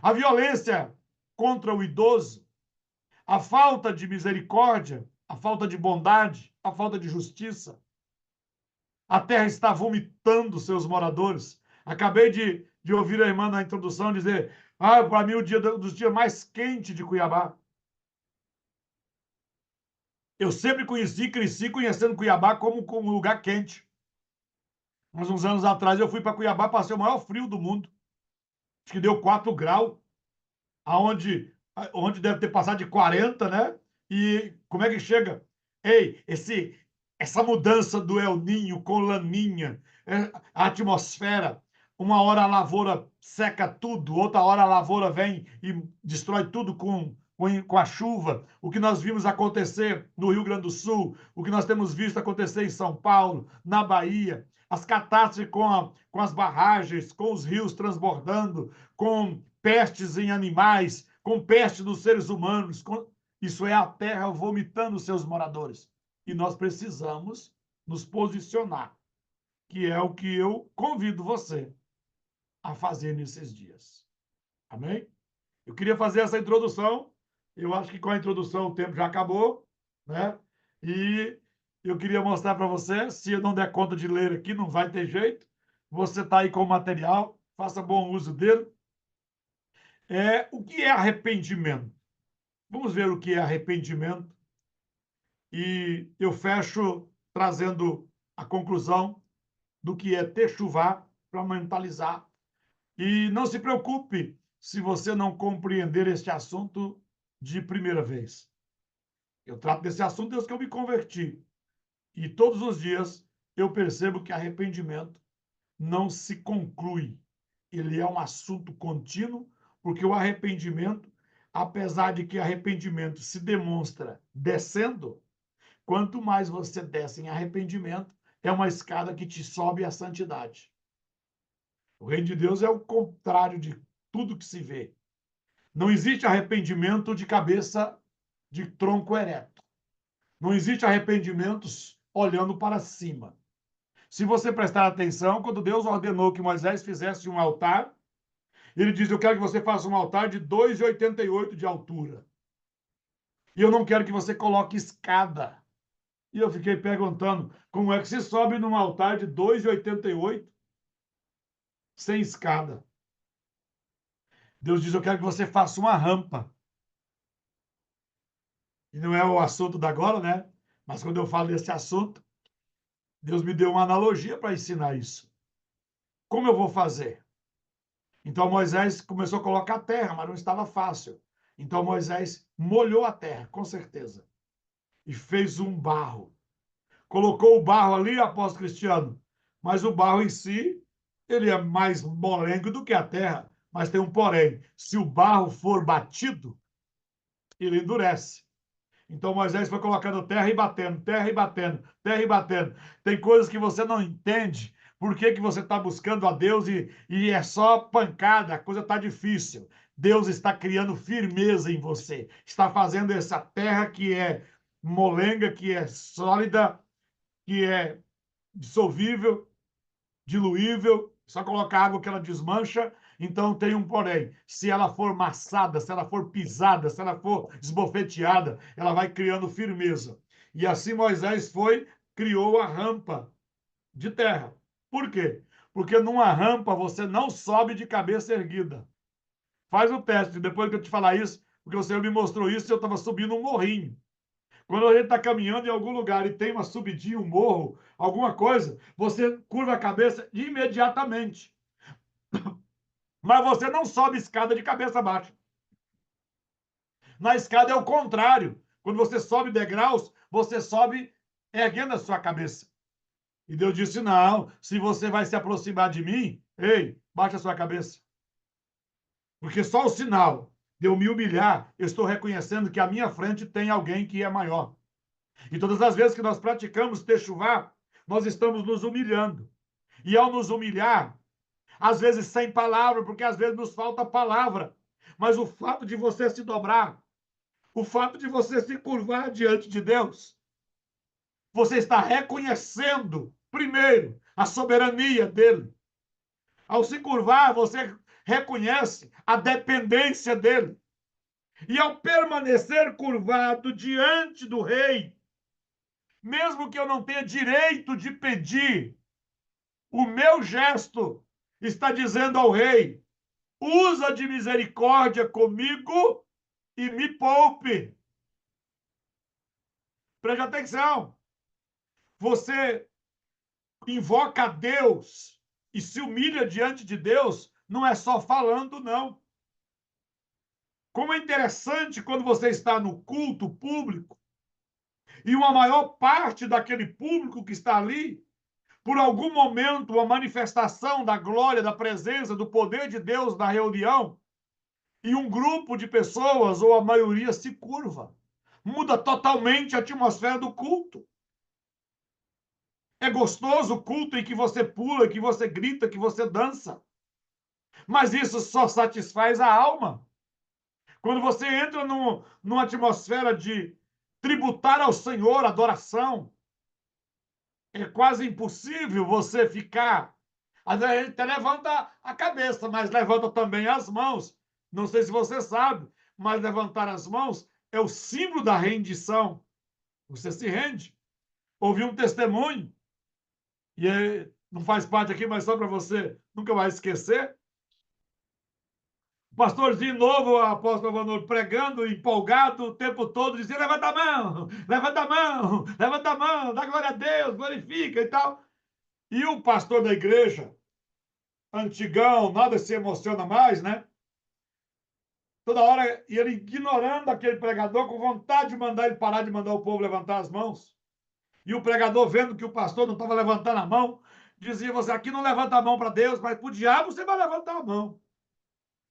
a violência contra o idoso, a falta de misericórdia, a falta de bondade, a falta de justiça, a terra está vomitando seus moradores. Acabei de ouvir a irmã na introdução dizer: para mim, dos dias mais quentes de Cuiabá. Eu sempre cresci conhecendo Cuiabá como um lugar quente. Mas uns anos atrás eu fui para Cuiabá, passei o maior frio do mundo. Acho que deu 4 graus, onde deve ter passado de 40, né? E como é que chega? Ei, essa mudança do El Ninho com Laninha, a atmosfera, uma hora a lavoura seca tudo, outra hora a lavoura vem e destrói tudo com a chuva. O que nós vimos acontecer no Rio Grande do Sul, o que nós temos visto acontecer em São Paulo, na Bahia, as catástrofes com as barragens, com os rios transbordando, com pestes em animais, com pestes nos seres humanos. Isso é a terra vomitando seus moradores. E nós precisamos nos posicionar, que é o que eu convido você a fazer nesses dias. Amém? Eu queria fazer essa introdução. Eu acho que com a introdução o tempo já acabou, né? E eu queria mostrar para você, se eu não der conta de ler aqui, não vai ter jeito. Você está aí com o material, faça bom uso dele. O que é arrependimento? Vamos ver o que é arrependimento. E eu fecho trazendo a conclusão do que é techuvá para mentalizar. E não se preocupe se você não compreender este assunto de primeira vez. Eu trato desse assunto desde que eu me converti. E todos os dias eu percebo que arrependimento não se conclui. Ele é um assunto contínuo, porque o arrependimento, apesar de que arrependimento se demonstra descendo, quanto mais você desce em arrependimento, é uma escada que te sobe à santidade. O reino de Deus é o contrário de tudo que se vê. Não existe arrependimento de cabeça de tronco ereto. Não existe arrependimentos olhando para cima. Se você prestar atenção, quando Deus ordenou que Moisés fizesse um altar, ele diz: eu quero que você faça um altar de 2,88 de altura. E eu não quero que você coloque escada. E eu fiquei perguntando, como é que se sobe num altar de 2,88 sem escada? Deus diz: eu quero que você faça uma rampa. E não é o assunto da agora, né? Mas quando eu falo desse assunto, Deus me deu uma analogia para ensinar isso. Como eu vou fazer? Então Moisés começou a colocar a terra, mas não estava fácil. Então Moisés molhou a terra, com certeza, e fez um barro. Colocou o barro ali, apóstolo Cristiano, mas o barro em si, ele é mais molengo do que a terra. Mas tem um porém: se o barro for batido, ele endurece. Então Moisés foi colocando terra e batendo, terra e batendo, terra e batendo. Tem coisas que você não entende. Por que que você está buscando a Deus e é só pancada, a coisa está difícil. Deus está criando firmeza em você. Está fazendo essa terra que é molenga, que é sólida, que é dissolvível, diluível, só colocar água que ela desmancha. Então tem um porém: se ela for massada, se ela for pisada, se ela for esbofeteada, ela vai criando firmeza. E assim Moisés criou a rampa de terra. Por quê? Porque numa rampa você não sobe de cabeça erguida. Faz o teste, depois que eu te falar isso, porque o Senhor me mostrou isso, eu estava subindo um morrinho. Quando a gente está caminhando em algum lugar e tem uma subidinha, um morro, alguma coisa, você curva a cabeça imediatamente. Mas você não sobe escada de cabeça baixa. Na escada é o contrário. Quando você sobe degraus, você sobe erguendo a sua cabeça. E Deus disse: não, se você vai se aproximar de mim, ei, baixa a sua cabeça. Porque só o sinal de eu me humilhar, eu estou reconhecendo que à minha frente tem alguém que é maior. E todas as vezes que nós praticamos techuvá, nós estamos nos humilhando. E ao nos humilhar, às vezes sem palavra, porque às vezes nos falta palavra, mas o fato de você se dobrar, o fato de você se curvar diante de Deus, você está reconhecendo, primeiro, a soberania dele. Ao se curvar, você reconhece a dependência dele. E ao permanecer curvado diante do rei, mesmo que eu não tenha direito de pedir, o meu gesto está dizendo ao rei: usa de misericórdia comigo e me poupe. Preste atenção. Você invoca a Deus e se humilha diante de Deus, não é só falando, não. Como é interessante quando você está no culto público e uma maior parte daquele público que está ali, por algum momento, uma manifestação da glória, da presença, do poder de Deus na reunião, e um grupo de pessoas, ou a maioria, se curva. Muda totalmente a atmosfera do culto. É gostoso o culto em que você pula, que você grita, que você dança. Mas isso só satisfaz a alma. Quando você entra numa atmosfera de tributar ao Senhor adoração, é quase impossível você ficar. Às vezes a gente até levanta a cabeça, mas levanta também as mãos. Não sei se você sabe, mas levantar as mãos é o símbolo da rendição. Você se rende. Ouvi um testemunho, e não faz parte aqui, mas só para você nunca vai esquecer. O pastor de novo, o apóstolo Vanor, pregando, empolgado o tempo todo, dizia: levanta a mão, levanta a mão, levanta a mão, dá glória a Deus, glorifica e tal. E o pastor da igreja, antigão, nada se emociona mais, né? Toda hora, e ele ignorando aquele pregador, com vontade de mandar ele parar de mandar o povo levantar as mãos. E o pregador, vendo que o pastor não estava levantando a mão, dizia: você aqui não levanta a mão para Deus, mas para o diabo você vai levantar a mão.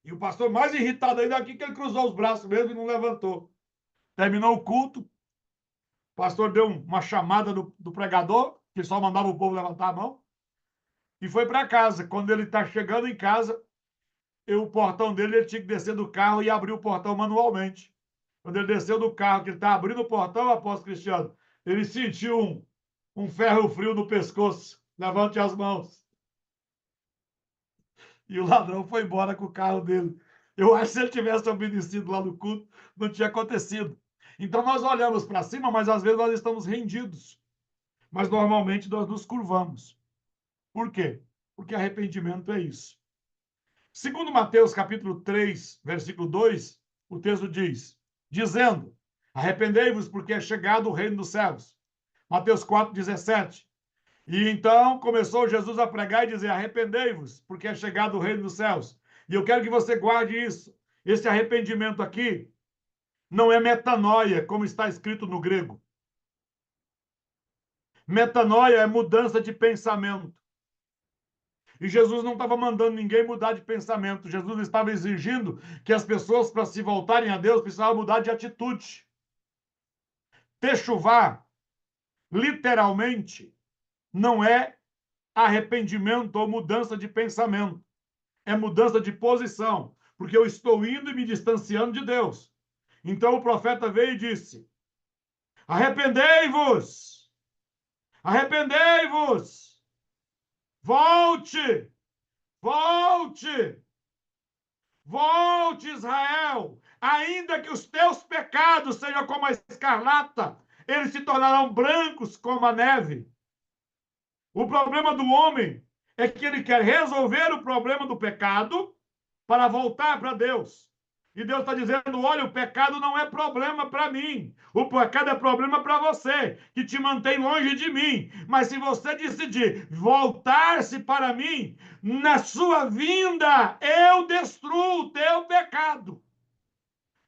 E o pastor, mais irritado ainda aqui, que ele cruzou os braços mesmo e não levantou. Terminou o culto, o pastor deu uma chamada do pregador, que só mandava o povo levantar a mão, e foi para casa. Quando ele está chegando em casa, o portão dele, ele tinha que descer do carro e abrir o portão manualmente. Quando ele desceu do carro, que ele está abrindo o portão, apóstolo Cristiano, ele sentiu um ferro frio no pescoço. Levante as mãos. E o ladrão foi embora com o carro dele. Eu acho que se ele tivesse obedecido lá no culto, não tinha acontecido. Então nós olhamos para cima, mas às vezes nós estamos rendidos. Mas normalmente nós nos curvamos. Por quê? Porque arrependimento é isso. Segundo Mateus capítulo 3, versículo 2, o texto diz, dizendo, arrependei-vos porque é chegado o reino dos céus. Mateus 4, 17. E então começou Jesus a pregar e dizer, arrependei-vos porque é chegado o reino dos céus. E eu quero que você guarde isso. Esse arrependimento aqui não é metanoia, como está escrito no grego. Metanoia é mudança de pensamento. E Jesus não estava mandando ninguém mudar de pensamento. Jesus estava exigindo que as pessoas, para se voltarem a Deus, precisavam mudar de atitude. Techuvá, literalmente, não é arrependimento ou mudança de pensamento. É mudança de posição. Porque eu estou indo e me distanciando de Deus. Então o profeta veio e disse, arrependei-vos! Arrependei-vos! Volte! Volte! Volte, Israel, ainda que os teus pecados sejam como a escarlata, eles se tornarão brancos como a neve. O problema do homem é que ele quer resolver o problema do pecado para voltar para Deus. E Deus está dizendo, olha, o pecado não é problema para mim. O pecado é problema para você, que te mantém longe de mim. Mas se você decidir voltar-se para mim, na sua vinda, eu destruo o teu pecado.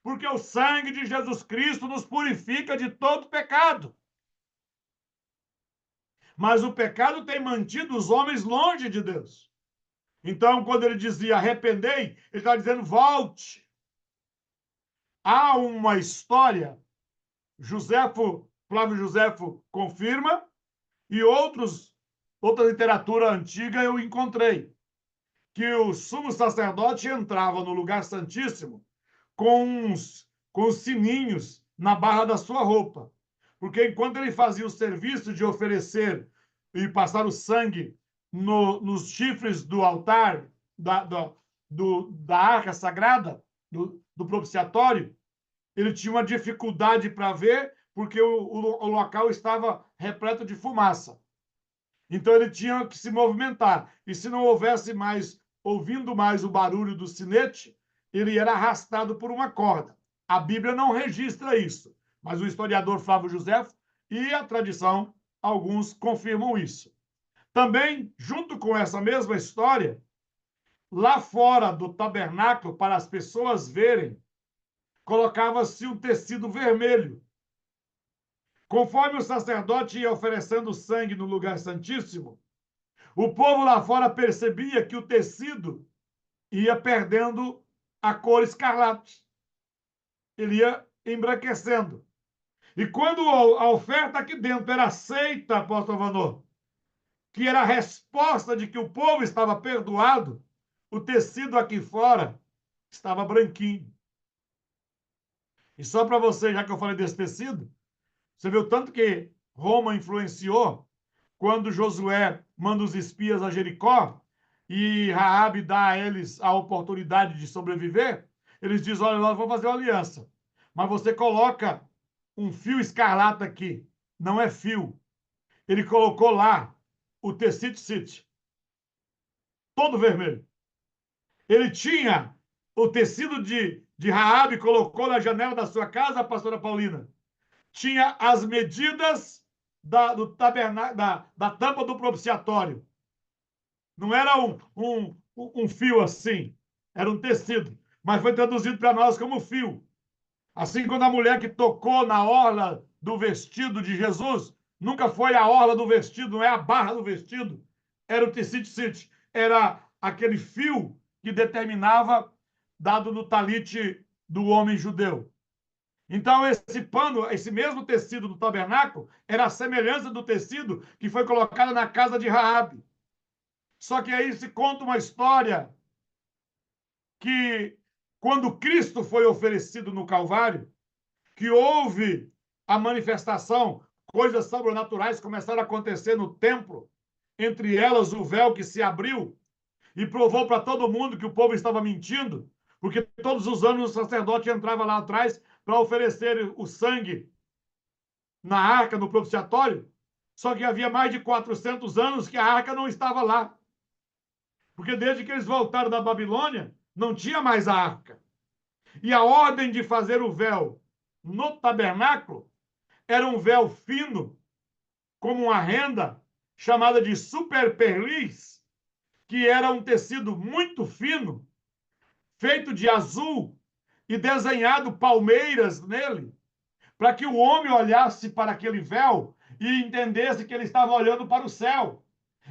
Porque o sangue de Jesus Cristo nos purifica de todo pecado. Mas o pecado tem mantido os homens longe de Deus. Então, quando ele dizia arrependei, ele está dizendo volte. Há uma história, Flávio Josefo confirma, e outra literatura antiga eu encontrei, que o sumo sacerdote entrava no lugar santíssimo com os sininhos na barra da sua roupa. Porque enquanto ele fazia o serviço de oferecer e passar o sangue nos chifres do altar, da arca sagrada, do propiciatório, ele tinha uma dificuldade para ver, porque o local estava repleto de fumaça. Então ele tinha que se movimentar. E se não houvesse mais, ouvindo mais o barulho do sinete, ele era arrastado por uma corda. A Bíblia não registra isso, mas o historiador Flávio Josefo e a tradição, alguns confirmam isso. Também, junto com essa mesma história, lá fora do tabernáculo, para as pessoas verem, colocava-se um tecido vermelho. Conforme o sacerdote ia oferecendo sangue no lugar santíssimo, o povo lá fora percebia que o tecido ia perdendo a cor escarlate. Ele ia embranquecendo. E quando a oferta aqui dentro era aceita, apóstolo Vanor, que era a resposta de que o povo estava perdoado, o tecido aqui fora estava branquinho. E só para você, já que eu falei desse tecido, você viu tanto que Roma influenciou quando Josué manda os espias a Jericó e Raabe dá a eles a oportunidade de sobreviver, eles dizem, olha, nós vamos fazer uma aliança, mas você coloca um fio escarlata aqui, não é fio. Ele colocou lá o tecido city, todo vermelho. Ele tinha o tecido de Raabe, colocou na janela da sua casa, a pastora Paulina. Tinha as medidas do tabernáculo, da tampa do propiciatório. Não era um fio assim, era um tecido, mas foi traduzido para nós como fio. Assim, quando a mulher que tocou na orla do vestido de Jesus, nunca foi a orla do vestido, não é a barra do vestido, era o tecido, era aquele fio que determinava, dado no talite do homem judeu. Então, esse pano, esse mesmo tecido do tabernáculo, era a semelhança do tecido que foi colocado na casa de Raabe. Só que aí se conta uma história que, quando Cristo foi oferecido no Calvário, que houve a manifestação, coisas sobrenaturais começaram a acontecer no templo, entre elas o véu que se abriu e provou para todo mundo que o povo estava mentindo, porque todos os anos o sacerdote entrava lá atrás para oferecer o sangue na arca, no propiciatório, só que havia mais de 400 anos que a arca não estava lá. Porque desde que eles voltaram da Babilônia, não tinha mais a arca. E a ordem de fazer o véu no tabernáculo era um véu fino, como uma renda, chamada de superperlis, que era um tecido muito fino, feito de azul e desenhado palmeiras nele, para que o homem olhasse para aquele véu e entendesse que ele estava olhando para o céu.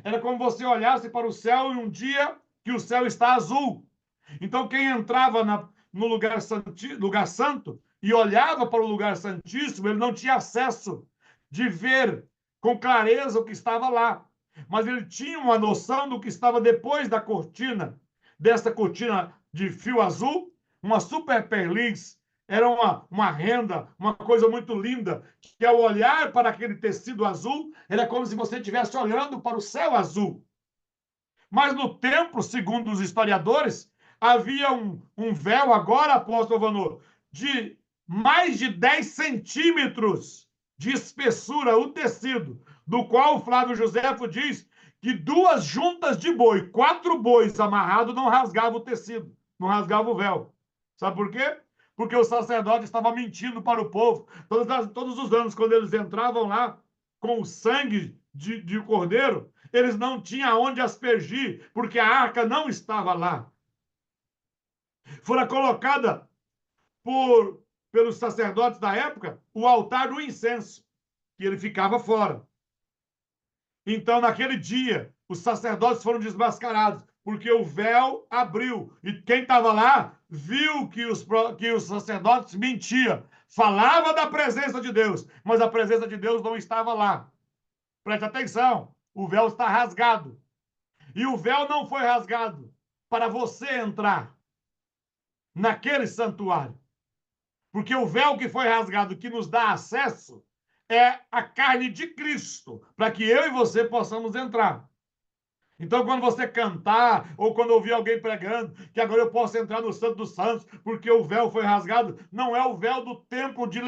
Era como você olhasse para o céu em um dia que o céu está azul. Então, quem entrava no lugar santo e olhava para o lugar santíssimo, ele não tinha acesso de ver com clareza o que estava lá. Mas ele tinha uma noção do que estava depois da cortina, dessa cortina de fio azul, uma super perlis. Era uma renda, uma coisa muito linda, que ao olhar para aquele tecido azul, era como se você estivesse olhando para o céu azul. Mas no templo, segundo os historiadores, havia um véu agora, apóstolo Vanor, de mais de 10 centímetros de espessura, o tecido, do qual o Flávio Josefo diz que 2 juntas de boi, 4 bois amarrados, não rasgavam o tecido, não rasgavam o véu. Sabe por quê? Porque o sacerdote estava mentindo para o povo. Todos os anos, quando eles entravam lá com o sangue de cordeiro, eles não tinham onde aspergir, porque a arca não estava lá. Fora colocada pelos sacerdotes da época o altar do incenso, que ele ficava fora. Então, naquele dia, os sacerdotes foram desmascarados, porque o véu abriu. E quem estava lá viu que os sacerdotes mentiam. Falava da presença de Deus, mas a presença de Deus não estava lá. Preste atenção, o véu está rasgado. E o véu não foi rasgado para você entrar naquele santuário. Porque o véu que foi rasgado, que nos dá acesso, é a carne de Cristo, para que eu e você possamos entrar. Então, quando você cantar, ou quando ouvir alguém pregando, que agora eu posso entrar no Santo dos Santos, porque o véu foi rasgado, não é o véu do templo de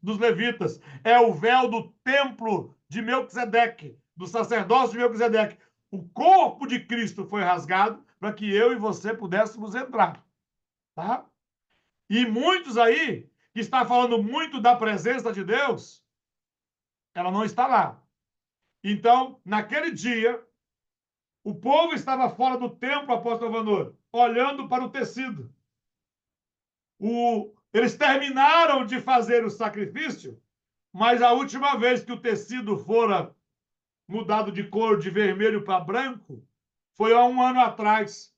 dos levitas, é o véu do templo de Melquisedeque, do sacerdócio de Melquisedeque. O corpo de Cristo foi rasgado para que eu e você pudéssemos entrar. Tá? E muitos aí, que está falando muito da presença de Deus, ela não está lá. Então, naquele dia, o povo estava fora do templo, apóstolo Vanor, olhando para o tecido. Eles terminaram de fazer o sacrifício, mas a última vez que o tecido fora mudado de cor de vermelho para branco foi há 1 ano atrás.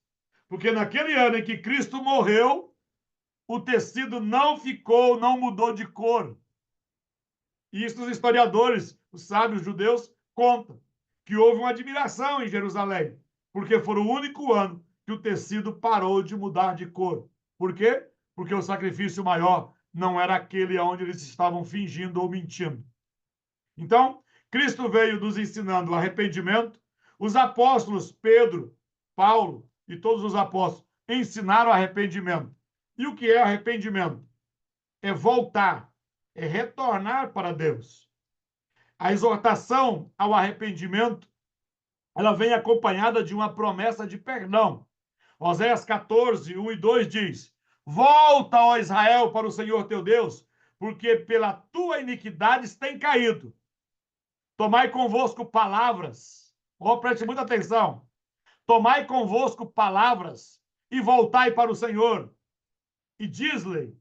Porque naquele ano em que Cristo morreu, o tecido não mudou de cor. E isso os historiadores, os sábios judeus, contam que houve uma admiração em Jerusalém, porque foi o único ano que o tecido parou de mudar de cor. Por quê? Porque o sacrifício maior não era aquele onde eles estavam fingindo ou mentindo. Então, Cristo veio nos ensinando o arrependimento. Os apóstolos Pedro, Paulo e todos os apóstolos ensinaram arrependimento. E o que é arrependimento? É voltar, é retornar para Deus. A exortação ao arrependimento, ela vem acompanhada de uma promessa de perdão. Oséias 14, 1 e 2 diz: Volta, ó Israel, para o Senhor teu Deus, porque pela tua iniquidade tem caído. Tomai convosco palavras. Oh, preste muita atenção. Tomai convosco palavras e voltai para o Senhor. E diz-lhe,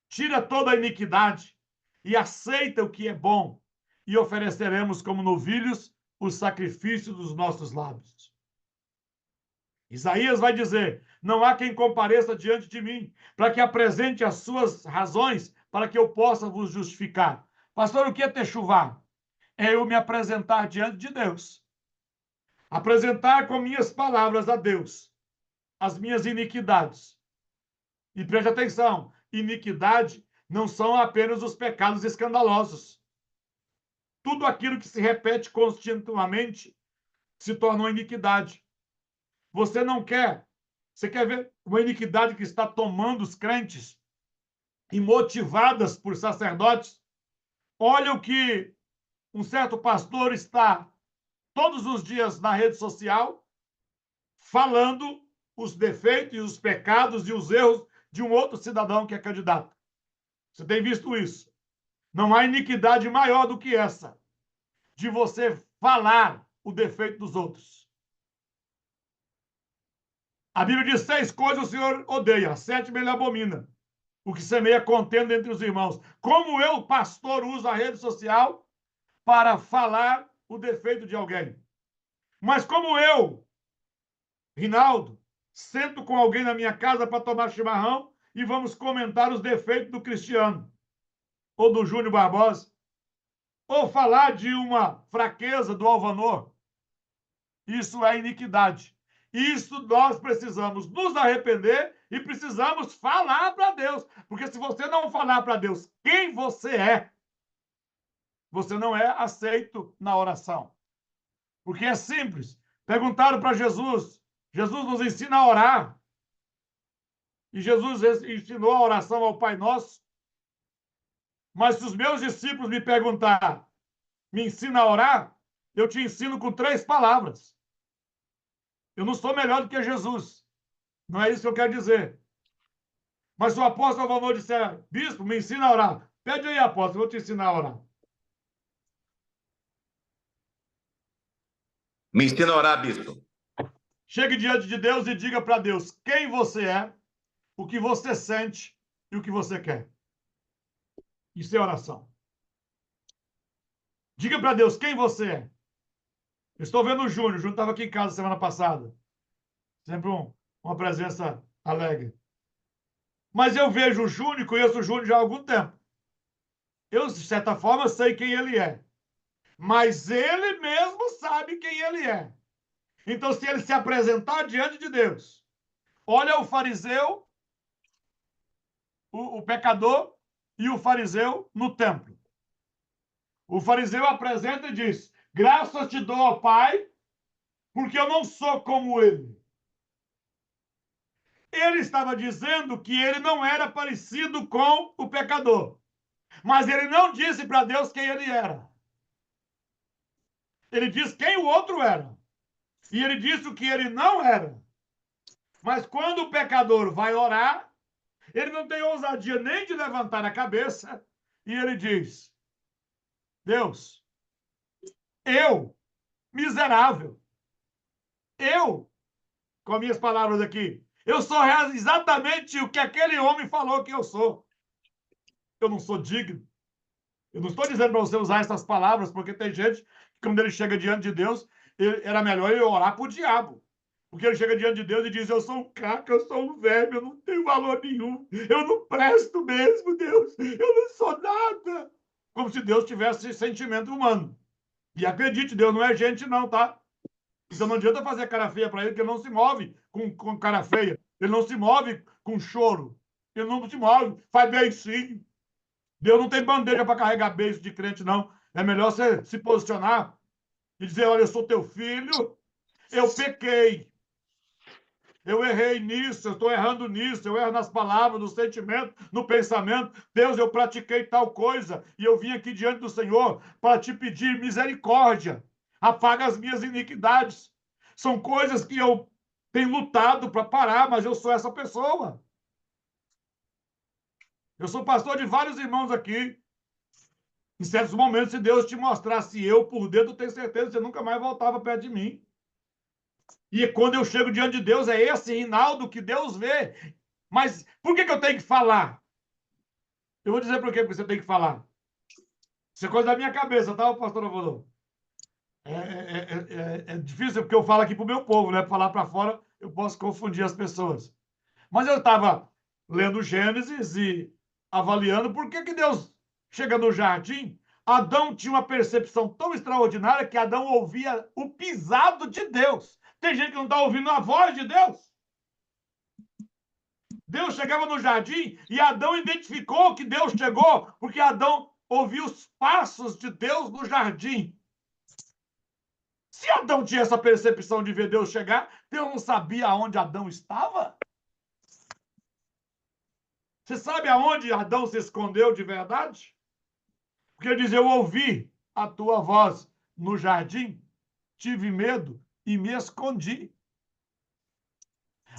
tira toda a iniquidade e aceita o que é bom, e ofereceremos como novilhos o sacrifício dos nossos lábios. Isaías vai dizer, não há quem compareça diante de mim, para que apresente as suas razões, para que eu possa vos justificar. Pastor, o que é techuvá? É eu me apresentar diante de Deus. Apresentar com minhas palavras a Deus as minhas iniquidades. E preste atenção, iniquidade não são apenas os pecados escandalosos. Tudo aquilo que se repete continuamente se torna uma iniquidade. Você não quer, você quer ver uma iniquidade que está tomando os crentes e motivadas por sacerdotes? Olha o que um certo pastor está todos os dias na rede social falando os defeitos e os pecados e os erros de um outro cidadão que é candidato. Você tem visto isso? Não há iniquidade maior do que essa, de você falar o defeito dos outros. A Bíblia diz 6 coisas o Senhor odeia, 7 ele abomina. O que semeia contenda entre os irmãos. Como eu, pastor, uso a rede social para falar o defeito de alguém. Mas como eu, Rinaldo, sento com alguém na minha casa para tomar chimarrão e vamos comentar os defeitos do Cristiano, ou do Júnior Barbosa, ou falar de uma fraqueza do Alvanor. Isso é iniquidade. Isso nós precisamos nos arrepender e precisamos falar para Deus. Porque se você não falar para Deus quem você é, você não é aceito na oração. Porque é simples. Perguntaram para Jesus. Jesus nos ensina a orar. E Jesus ensinou a oração ao Pai Nosso. Mas se os meus discípulos me perguntar, me ensina a orar, eu te ensino com 3 palavras. Eu não sou melhor do que Jesus. Não é isso que eu quero dizer. Mas se o apóstolo Alvanor disser, bispo, me ensina a orar. Pede aí, apóstolo, eu vou te ensinar a orar. Me ensina a orar, bispo. Chegue diante de Deus e diga para Deus quem você é, o que você sente e o que você quer. Isso é oração. Diga para Deus quem você é. Eu estou vendo o Júnior. O Júnior estava aqui em casa semana passada. Sempre uma presença alegre. Mas eu vejo o Júnior, conheço o Júnior já há algum tempo. Eu, de certa forma, sei quem ele é. Mas ele mesmo sabe quem ele é. Então, se ele se apresentar diante de Deus, olha o fariseu, o pecador e o fariseu no templo. O fariseu apresenta e diz, graças te dou, ó Pai, porque eu não sou como ele. Ele estava dizendo que ele não era parecido com o pecador. Mas ele não disse para Deus quem ele era. Ele disse quem o outro era. E ele disse o que ele não era. Mas quando o pecador vai orar, ele não tem ousadia nem de levantar a cabeça. E ele diz, Deus, eu, miserável, eu, com as minhas palavras aqui, eu sou exatamente o que aquele homem falou que eu sou. Eu não sou digno. Eu não estou dizendo para você usar essas palavras, porque tem gente que, quando ele chega diante de Deus, era melhor ele orar para o diabo. Porque ele chega diante de Deus e diz, eu sou um caco, eu sou um verme, eu não tenho valor nenhum, eu não presto mesmo, Deus, eu não sou nada. Como se Deus tivesse sentimento humano. E acredite, Deus não é gente não, tá? Então não adianta fazer cara feia para ele, porque ele não se move com cara feia. Ele não se move com choro. Ele não se move, faz bem sim. Deus não tem bandeja para carregar beijo de crente, não. É melhor você se posicionar e dizer, olha, eu sou teu filho, eu pequei. Eu errei nisso, eu estou errando nisso, eu erro nas palavras, no sentimento, no pensamento. Deus, eu pratiquei tal coisa e eu vim aqui diante do Senhor para te pedir misericórdia. Apaga as minhas iniquidades. São coisas que eu tenho lutado para parar, mas eu sou essa pessoa. Eu sou pastor de vários irmãos aqui. Em certos momentos, se Deus te mostrasse eu por dentro, eu tenho certeza que você nunca mais voltava perto de mim. E quando eu chego diante de Deus, é esse Rinaldo que Deus vê. Mas por que eu tenho que falar? Eu vou dizer por que você tem que falar. Isso é coisa da minha cabeça, tá, pastor Avolon? É difícil, porque eu falo aqui para o meu povo, né? Falar para fora, eu posso confundir as pessoas. Mas eu estava lendo Gênesis e avaliando por que Deus chega no jardim. Adão tinha uma percepção tão extraordinária que Adão ouvia o pisado de Deus. Tem gente que não está ouvindo a voz de Deus. Deus chegava no jardim e Adão identificou que Deus chegou porque Adão ouviu os passos de Deus no jardim. Se Adão tinha essa percepção de ver Deus chegar, Deus não sabia aonde Adão estava? Você sabe aonde Adão se escondeu de verdade? Porque ele diz: eu ouvi a tua voz no jardim, tive medo e me escondi.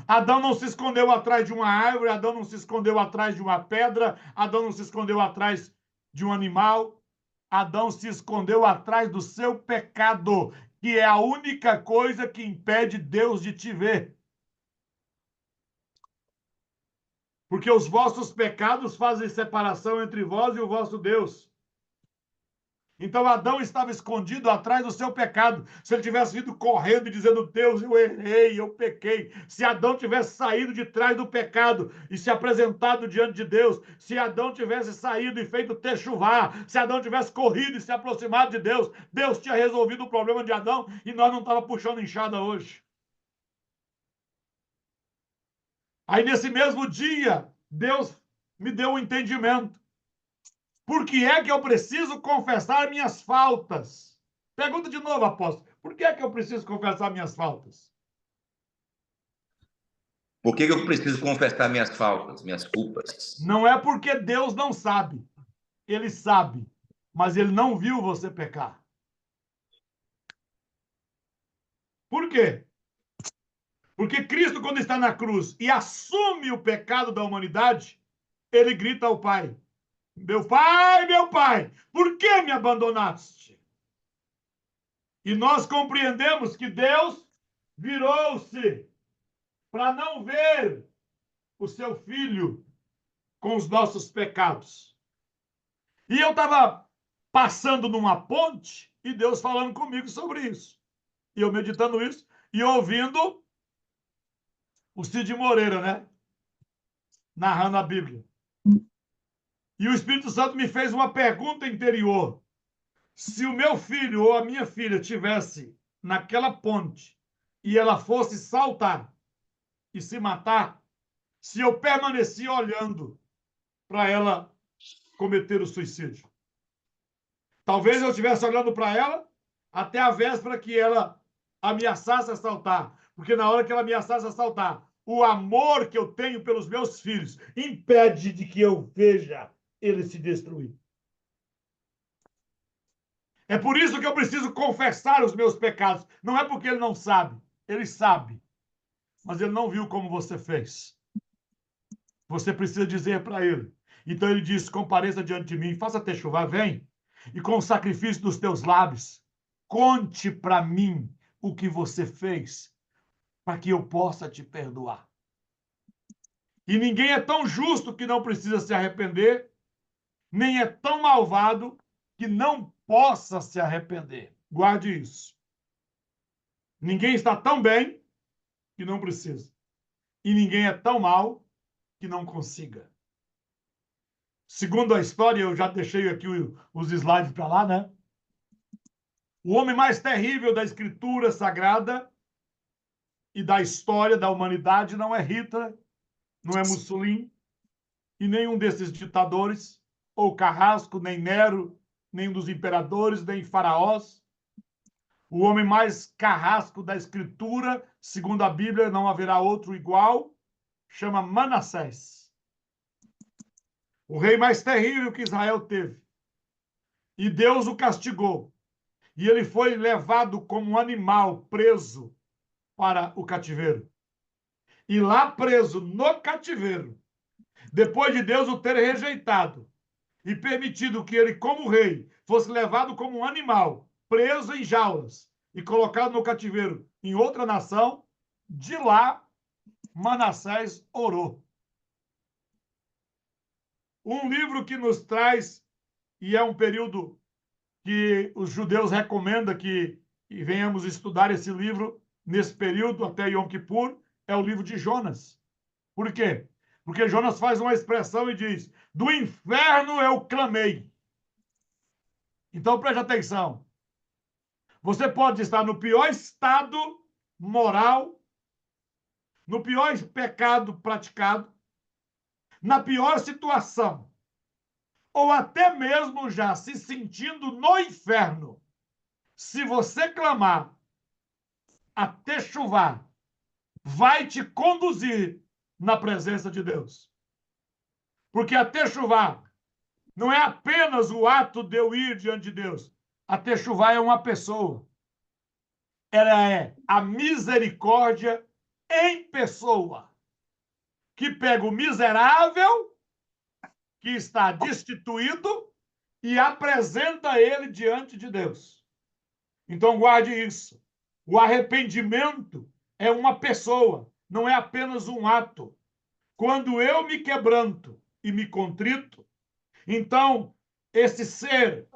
Adão não se escondeu atrás de uma árvore, Adão não se escondeu atrás de uma pedra, Adão não se escondeu atrás de um animal. Adão se escondeu atrás do seu pecado, que é a única coisa que impede Deus de te ver. Porque os vossos pecados fazem separação entre vós e o vosso Deus. Então Adão estava escondido atrás do seu pecado. Se ele tivesse vindo correndo e dizendo: Deus, eu errei, eu pequei. Se Adão tivesse saído de trás do pecado e se apresentado diante de Deus, se Adão tivesse saído e feito techuvá, se Adão tivesse corrido e se aproximado de Deus, Deus tinha resolvido o problema de Adão e nós não estávamos puxando enxada hoje. Aí nesse mesmo dia, Deus me deu um entendimento. Por que é que eu preciso confessar minhas faltas? Pergunta de novo, apóstolo. Por que é que eu preciso confessar minhas faltas? Por que eu preciso confessar minhas faltas, minhas culpas? Não é porque Deus não sabe. Ele sabe, mas ele não viu você pecar. Por quê? Porque Cristo, quando está na cruz e assume o pecado da humanidade, ele grita ao Pai: meu Pai, por que me abandonaste? E nós compreendemos que Deus virou-se para não ver o seu filho com os nossos pecados. E eu estava passando numa ponte e Deus falando comigo sobre isso. E eu meditando isso e ouvindo o Cid Moreira, né? Narrando a Bíblia. E o Espírito Santo me fez uma pergunta interior. Se o meu filho ou a minha filha tivesse naquela ponte e ela fosse saltar e se matar, se eu permanecia olhando para ela cometer o suicídio. Talvez eu estivesse olhando para ela até a véspera que ela ameaçasse assaltar. Porque na hora que ela ameaçasse assaltar, o amor que eu tenho pelos meus filhos impede de que eu veja ele se destruir. É por isso que eu preciso confessar os meus pecados. Não é porque ele não sabe. Ele sabe. Mas ele não viu como você fez. Você precisa dizer para ele. Então ele diz: compareça diante de mim, faça techuvá, vem. E com o sacrifício dos teus lábios, conte para mim o que você fez, para que eu possa te perdoar. E ninguém é tão justo que não precisa se arrepender, nem é tão malvado que não possa se arrepender. Guarde isso. Ninguém está tão bem que não precisa. E ninguém é tão mal que não consiga. Segundo a história, eu já deixei aqui os slides para lá, né? O homem mais terrível da escritura sagrada e da história da humanidade não é Hitler, não é Mussolini e nenhum desses ditadores, ou Carrasco, nem Nero, nem dos imperadores, nem faraós. O homem mais carrasco da escritura, segundo a Bíblia, não haverá outro igual, chama Manassés. O rei mais terrível que Israel teve. E Deus o castigou. E ele foi levado como um animal preso para o cativeiro. E lá preso no cativeiro, depois de Deus o ter rejeitado, e permitido que ele, como rei, fosse levado como um animal, preso em jaulas e colocado no cativeiro em outra nação, de lá Manassés orou. Um livro que nos traz, e é um período que os judeus recomendam que venhamos estudar esse livro nesse período, até Yom Kippur, é o livro de Jonas. Por quê? Porque Jonas faz uma expressão e diz: do inferno eu clamei. Então preste atenção. Você pode estar no pior estado moral, no pior pecado praticado, na pior situação, ou até mesmo já se sentindo no inferno. Se você clamar, a techuvá vai te conduzir na presença de Deus. Porque a techuvá não é apenas o ato de eu ir diante de Deus. A techuvá é uma pessoa. Ela é a misericórdia em pessoa, que pega o miserável que está destituído e apresenta ele diante de Deus. Então guarde isso. O arrependimento é uma pessoa, não é apenas um ato. Quando eu me quebranto e me contrito, então esse ser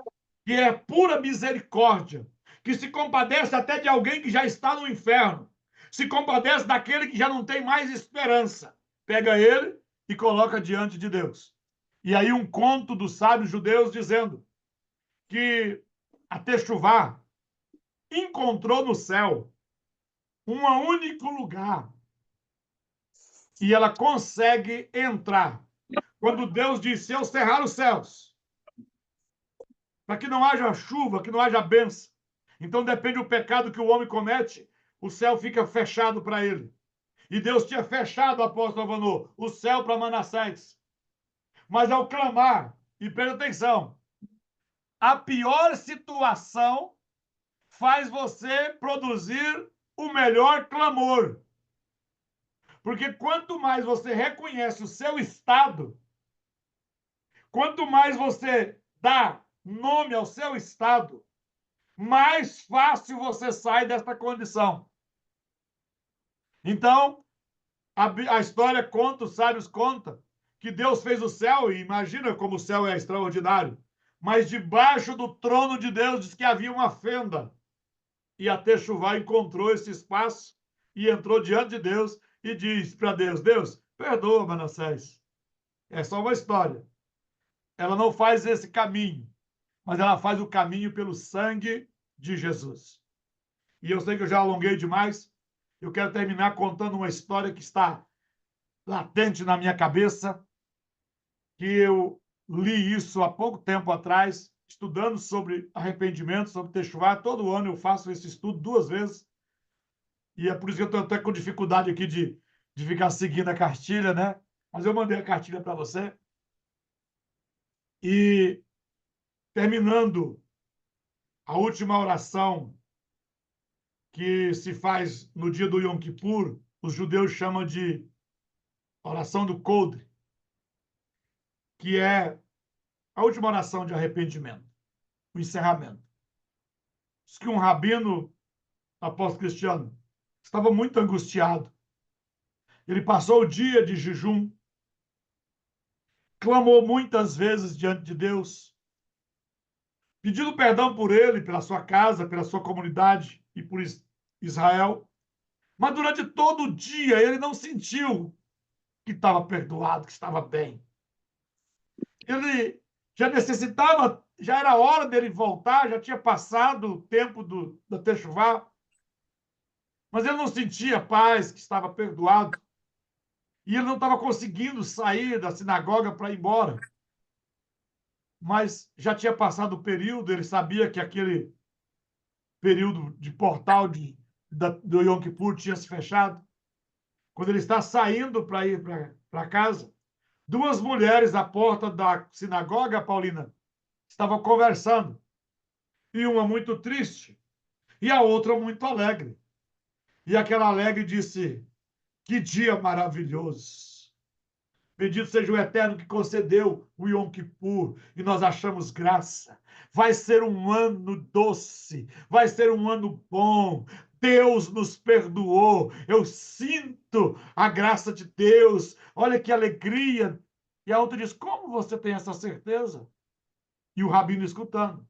que é pura misericórdia, que se compadece até de alguém que já está no inferno, se compadece daquele que já não tem mais esperança, pega ele e coloca diante de Deus. E aí um conto dos sábios judeus dizendo que a techuvá encontrou no céu um único lugar e ela consegue entrar. Quando Deus disse: eu cerrar os céus, para que não haja chuva, que não haja bênção. Então depende do pecado que o homem comete, o céu fica fechado para ele. E Deus tinha fechado, apóstolo Avanor, o céu para Manassés. Mas ao clamar, e presta atenção, a pior situação faz você produzir o melhor clamor. Porque quanto mais você reconhece o seu estado, quanto mais você dá nome ao seu estado, mais fácil você sai desta condição. Então, a história conta, os sábios contam, que Deus fez o céu, e imagina como o céu é extraordinário, mas debaixo do trono de Deus diz que havia uma fenda. E a techuvá encontrou esse espaço e entrou diante de Deus e diz para Deus: Deus, perdoa Manassés. É só uma história. Ela não faz esse caminho, mas ela faz o caminho pelo sangue de Jesus. E eu sei que eu já alonguei demais. Eu quero terminar contando uma história que está latente na minha cabeça, que eu li isso há pouco tempo atrás, estudando sobre arrependimento, sobre techuvá. Todo ano eu faço esse estudo 2 vezes. E é por isso que eu estou até com dificuldade aqui de ficar seguindo a cartilha, né? Mas eu mandei a cartilha para você. E terminando a última oração que se faz no dia do Yom Kippur, os judeus chamam de oração do Coldre, que é a última oração de arrependimento, o encerramento. Diz que um rabino, apóstolo Cristiano, estava muito angustiado. Ele passou o dia de jejum, clamou muitas vezes diante de Deus, pedindo perdão por ele, pela sua casa, pela sua comunidade e por Israel. Mas durante todo o dia ele não sentiu que estava perdoado, que estava bem. Ele já necessitava, já era hora dele voltar, já tinha passado o tempo da techuvá, mas ele não sentia paz, que estava perdoado. E ele não estava conseguindo sair da sinagoga para ir embora. Mas já tinha passado o período, ele sabia que aquele período de portal do Yom Kippur tinha se fechado. Quando ele está saindo para ir para casa, 2 mulheres à porta da sinagoga, Paulina, estavam conversando. E uma muito triste, e a outra muito alegre. E aquela alegre disse: que dia maravilhoso! Bendito seja o Eterno que concedeu o Yom Kippur e nós achamos graça. Vai ser um ano doce, vai ser um ano bom. Deus nos perdoou. Eu sinto a graça de Deus. Olha que alegria. E a outra diz: como você tem essa certeza? E o rabino escutando.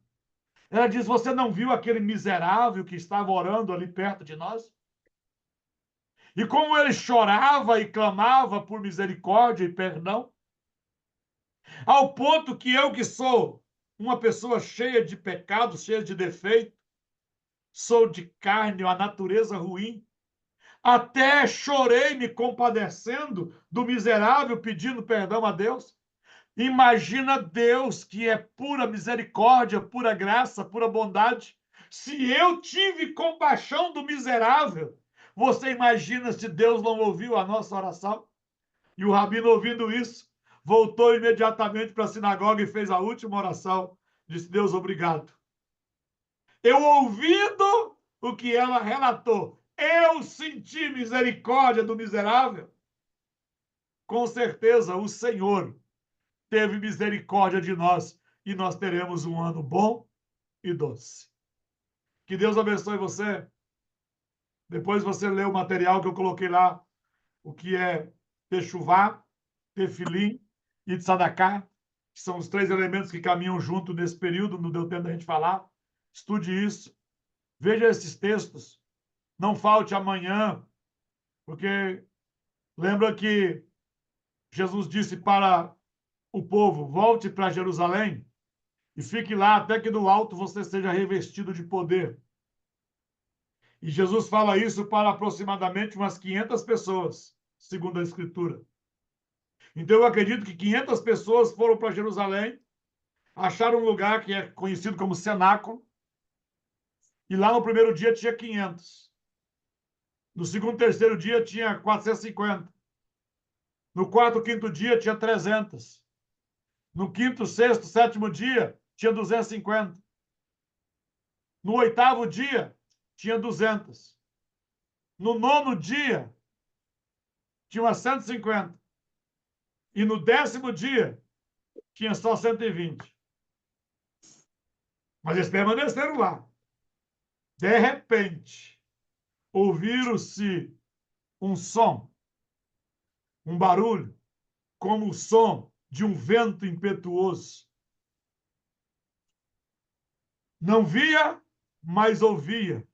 Ela diz: você não viu aquele miserável que estava orando ali perto de nós? E como ele chorava e clamava por misericórdia e perdão? Ao ponto que eu, que sou uma pessoa cheia de pecados, cheia de defeitos, sou de carne, a natureza ruim, até chorei me compadecendo do miserável pedindo perdão a Deus. Imagina Deus, que é pura misericórdia, pura graça, pura bondade. Se eu tive compaixão do miserável, você imagina se Deus não ouviu a nossa oração? E o rabino, ouvindo isso, voltou imediatamente para a sinagoga e fez a última oração. Disse: Deus, obrigado. Eu, ouvindo o que ela relatou, eu senti misericórdia do miserável. Com certeza, o Senhor teve misericórdia de nós e nós teremos um ano bom e doce. Que Deus abençoe você. Depois você lê o material que eu coloquei lá, o que é techuvá, tefilim e tzedakah, que são os três elementos que caminham junto nesse período, não deu tempo da gente falar. Estude isso. Veja esses textos. Não falte amanhã, porque lembra que Jesus disse para o povo: volte para Jerusalém e fique lá até que do alto você seja revestido de poder. E Jesus fala isso para aproximadamente umas 500 pessoas, segundo a Escritura. Então eu acredito que 500 pessoas foram para Jerusalém, acharam um lugar que é conhecido como cenáculo, e lá no primeiro dia tinha 500. No segundo, terceiro dia tinha 450. No quarto, quinto dia tinha 300. No quinto, sexto, sétimo dia tinha 250. No oitavo dia tinha 200. No nono dia tinha umas 150. E no 10º dia tinha só 120. Mas eles permaneceram lá. De repente, ouviram-se um som, um barulho, como o som de um vento impetuoso. Não via, mas ouvia.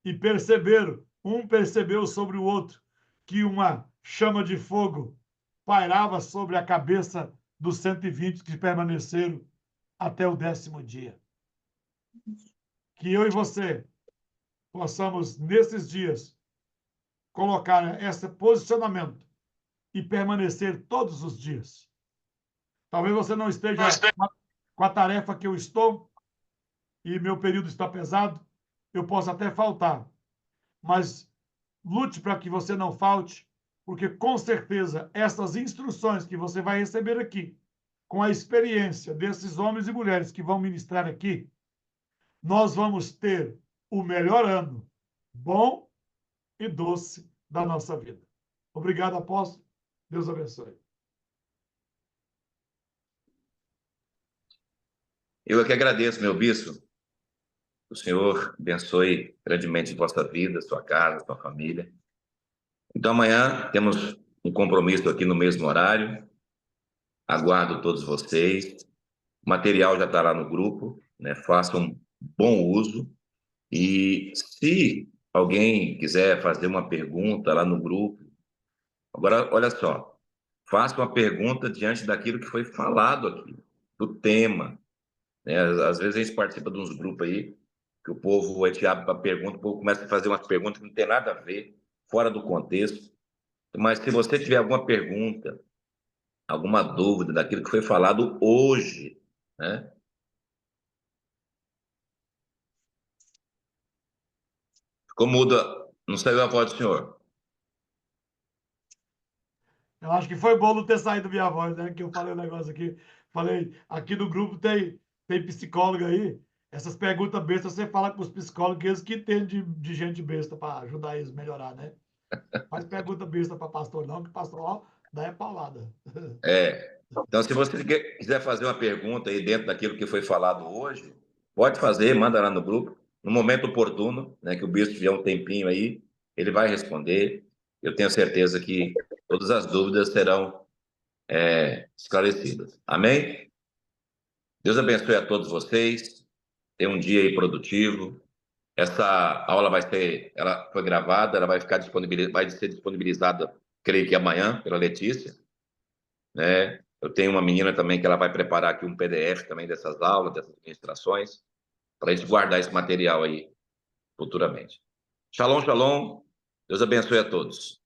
E perceberam, um percebeu sobre o outro, que uma chama de fogo pairava sobre a cabeça dos 120 que permaneceram até o 10º dia. Que eu e você possamos, nesses dias, colocar esse posicionamento e permanecer todos os dias. Talvez você não esteja com a tarefa que eu estou e meu período está pesado, eu posso até faltar, mas lute para que você não falte, porque com certeza essas instruções que você vai receber aqui, com a experiência desses homens e mulheres que vão ministrar aqui, nós vamos ter o melhor ano, bom e doce da nossa vida. Obrigado, apóstolo. Deus abençoe. Eu aqui agradeço, meu bispo. O Senhor abençoe grandemente vossa vida, sua casa, sua família. Então, amanhã temos um compromisso aqui no mesmo horário. Aguardo todos vocês. O material já está lá no grupo, né? Façam bom uso. E se alguém quiser fazer uma pergunta lá no grupo, agora, olha só, faça uma pergunta diante daquilo que foi falado aqui, do tema, né? Às vezes a gente participa de uns grupos aí, que o povo te abre para pergunta, o povo começa a fazer umas perguntas que não tem nada a ver, fora do contexto. Mas se você tiver alguma pergunta, alguma dúvida daquilo que foi falado hoje, né? Ficou muda, não saiu a voz do senhor. Eu acho que foi bom não ter saído minha voz, né? Que eu falei um negócio aqui. Falei, aqui no grupo tem psicólogo aí. Essas perguntas bestas você fala com os psicólogos, que eles que entendem de gente besta para ajudar eles a melhorar, né? Faz pergunta besta para pastor, não, que pastor, ó, Daí é paulada. Então, se você quiser fazer uma pergunta aí dentro daquilo que foi falado hoje, pode fazer, manda lá no grupo, no momento oportuno, né, que o bispo tiver um tempinho aí, ele vai responder. Eu tenho certeza que todas as dúvidas serão esclarecidas. Amém? Deus abençoe a todos vocês. Tenha um dia aí produtivo. Essa aula ela foi gravada, ela vai ficar vai ser disponibilizada, creio que amanhã, pela Letícia, né? Eu tenho uma menina também que ela vai preparar aqui um PDF também dessas aulas, dessas ministrações, para a gente guardar esse material aí futuramente. Shalom, shalom. Deus abençoe a todos.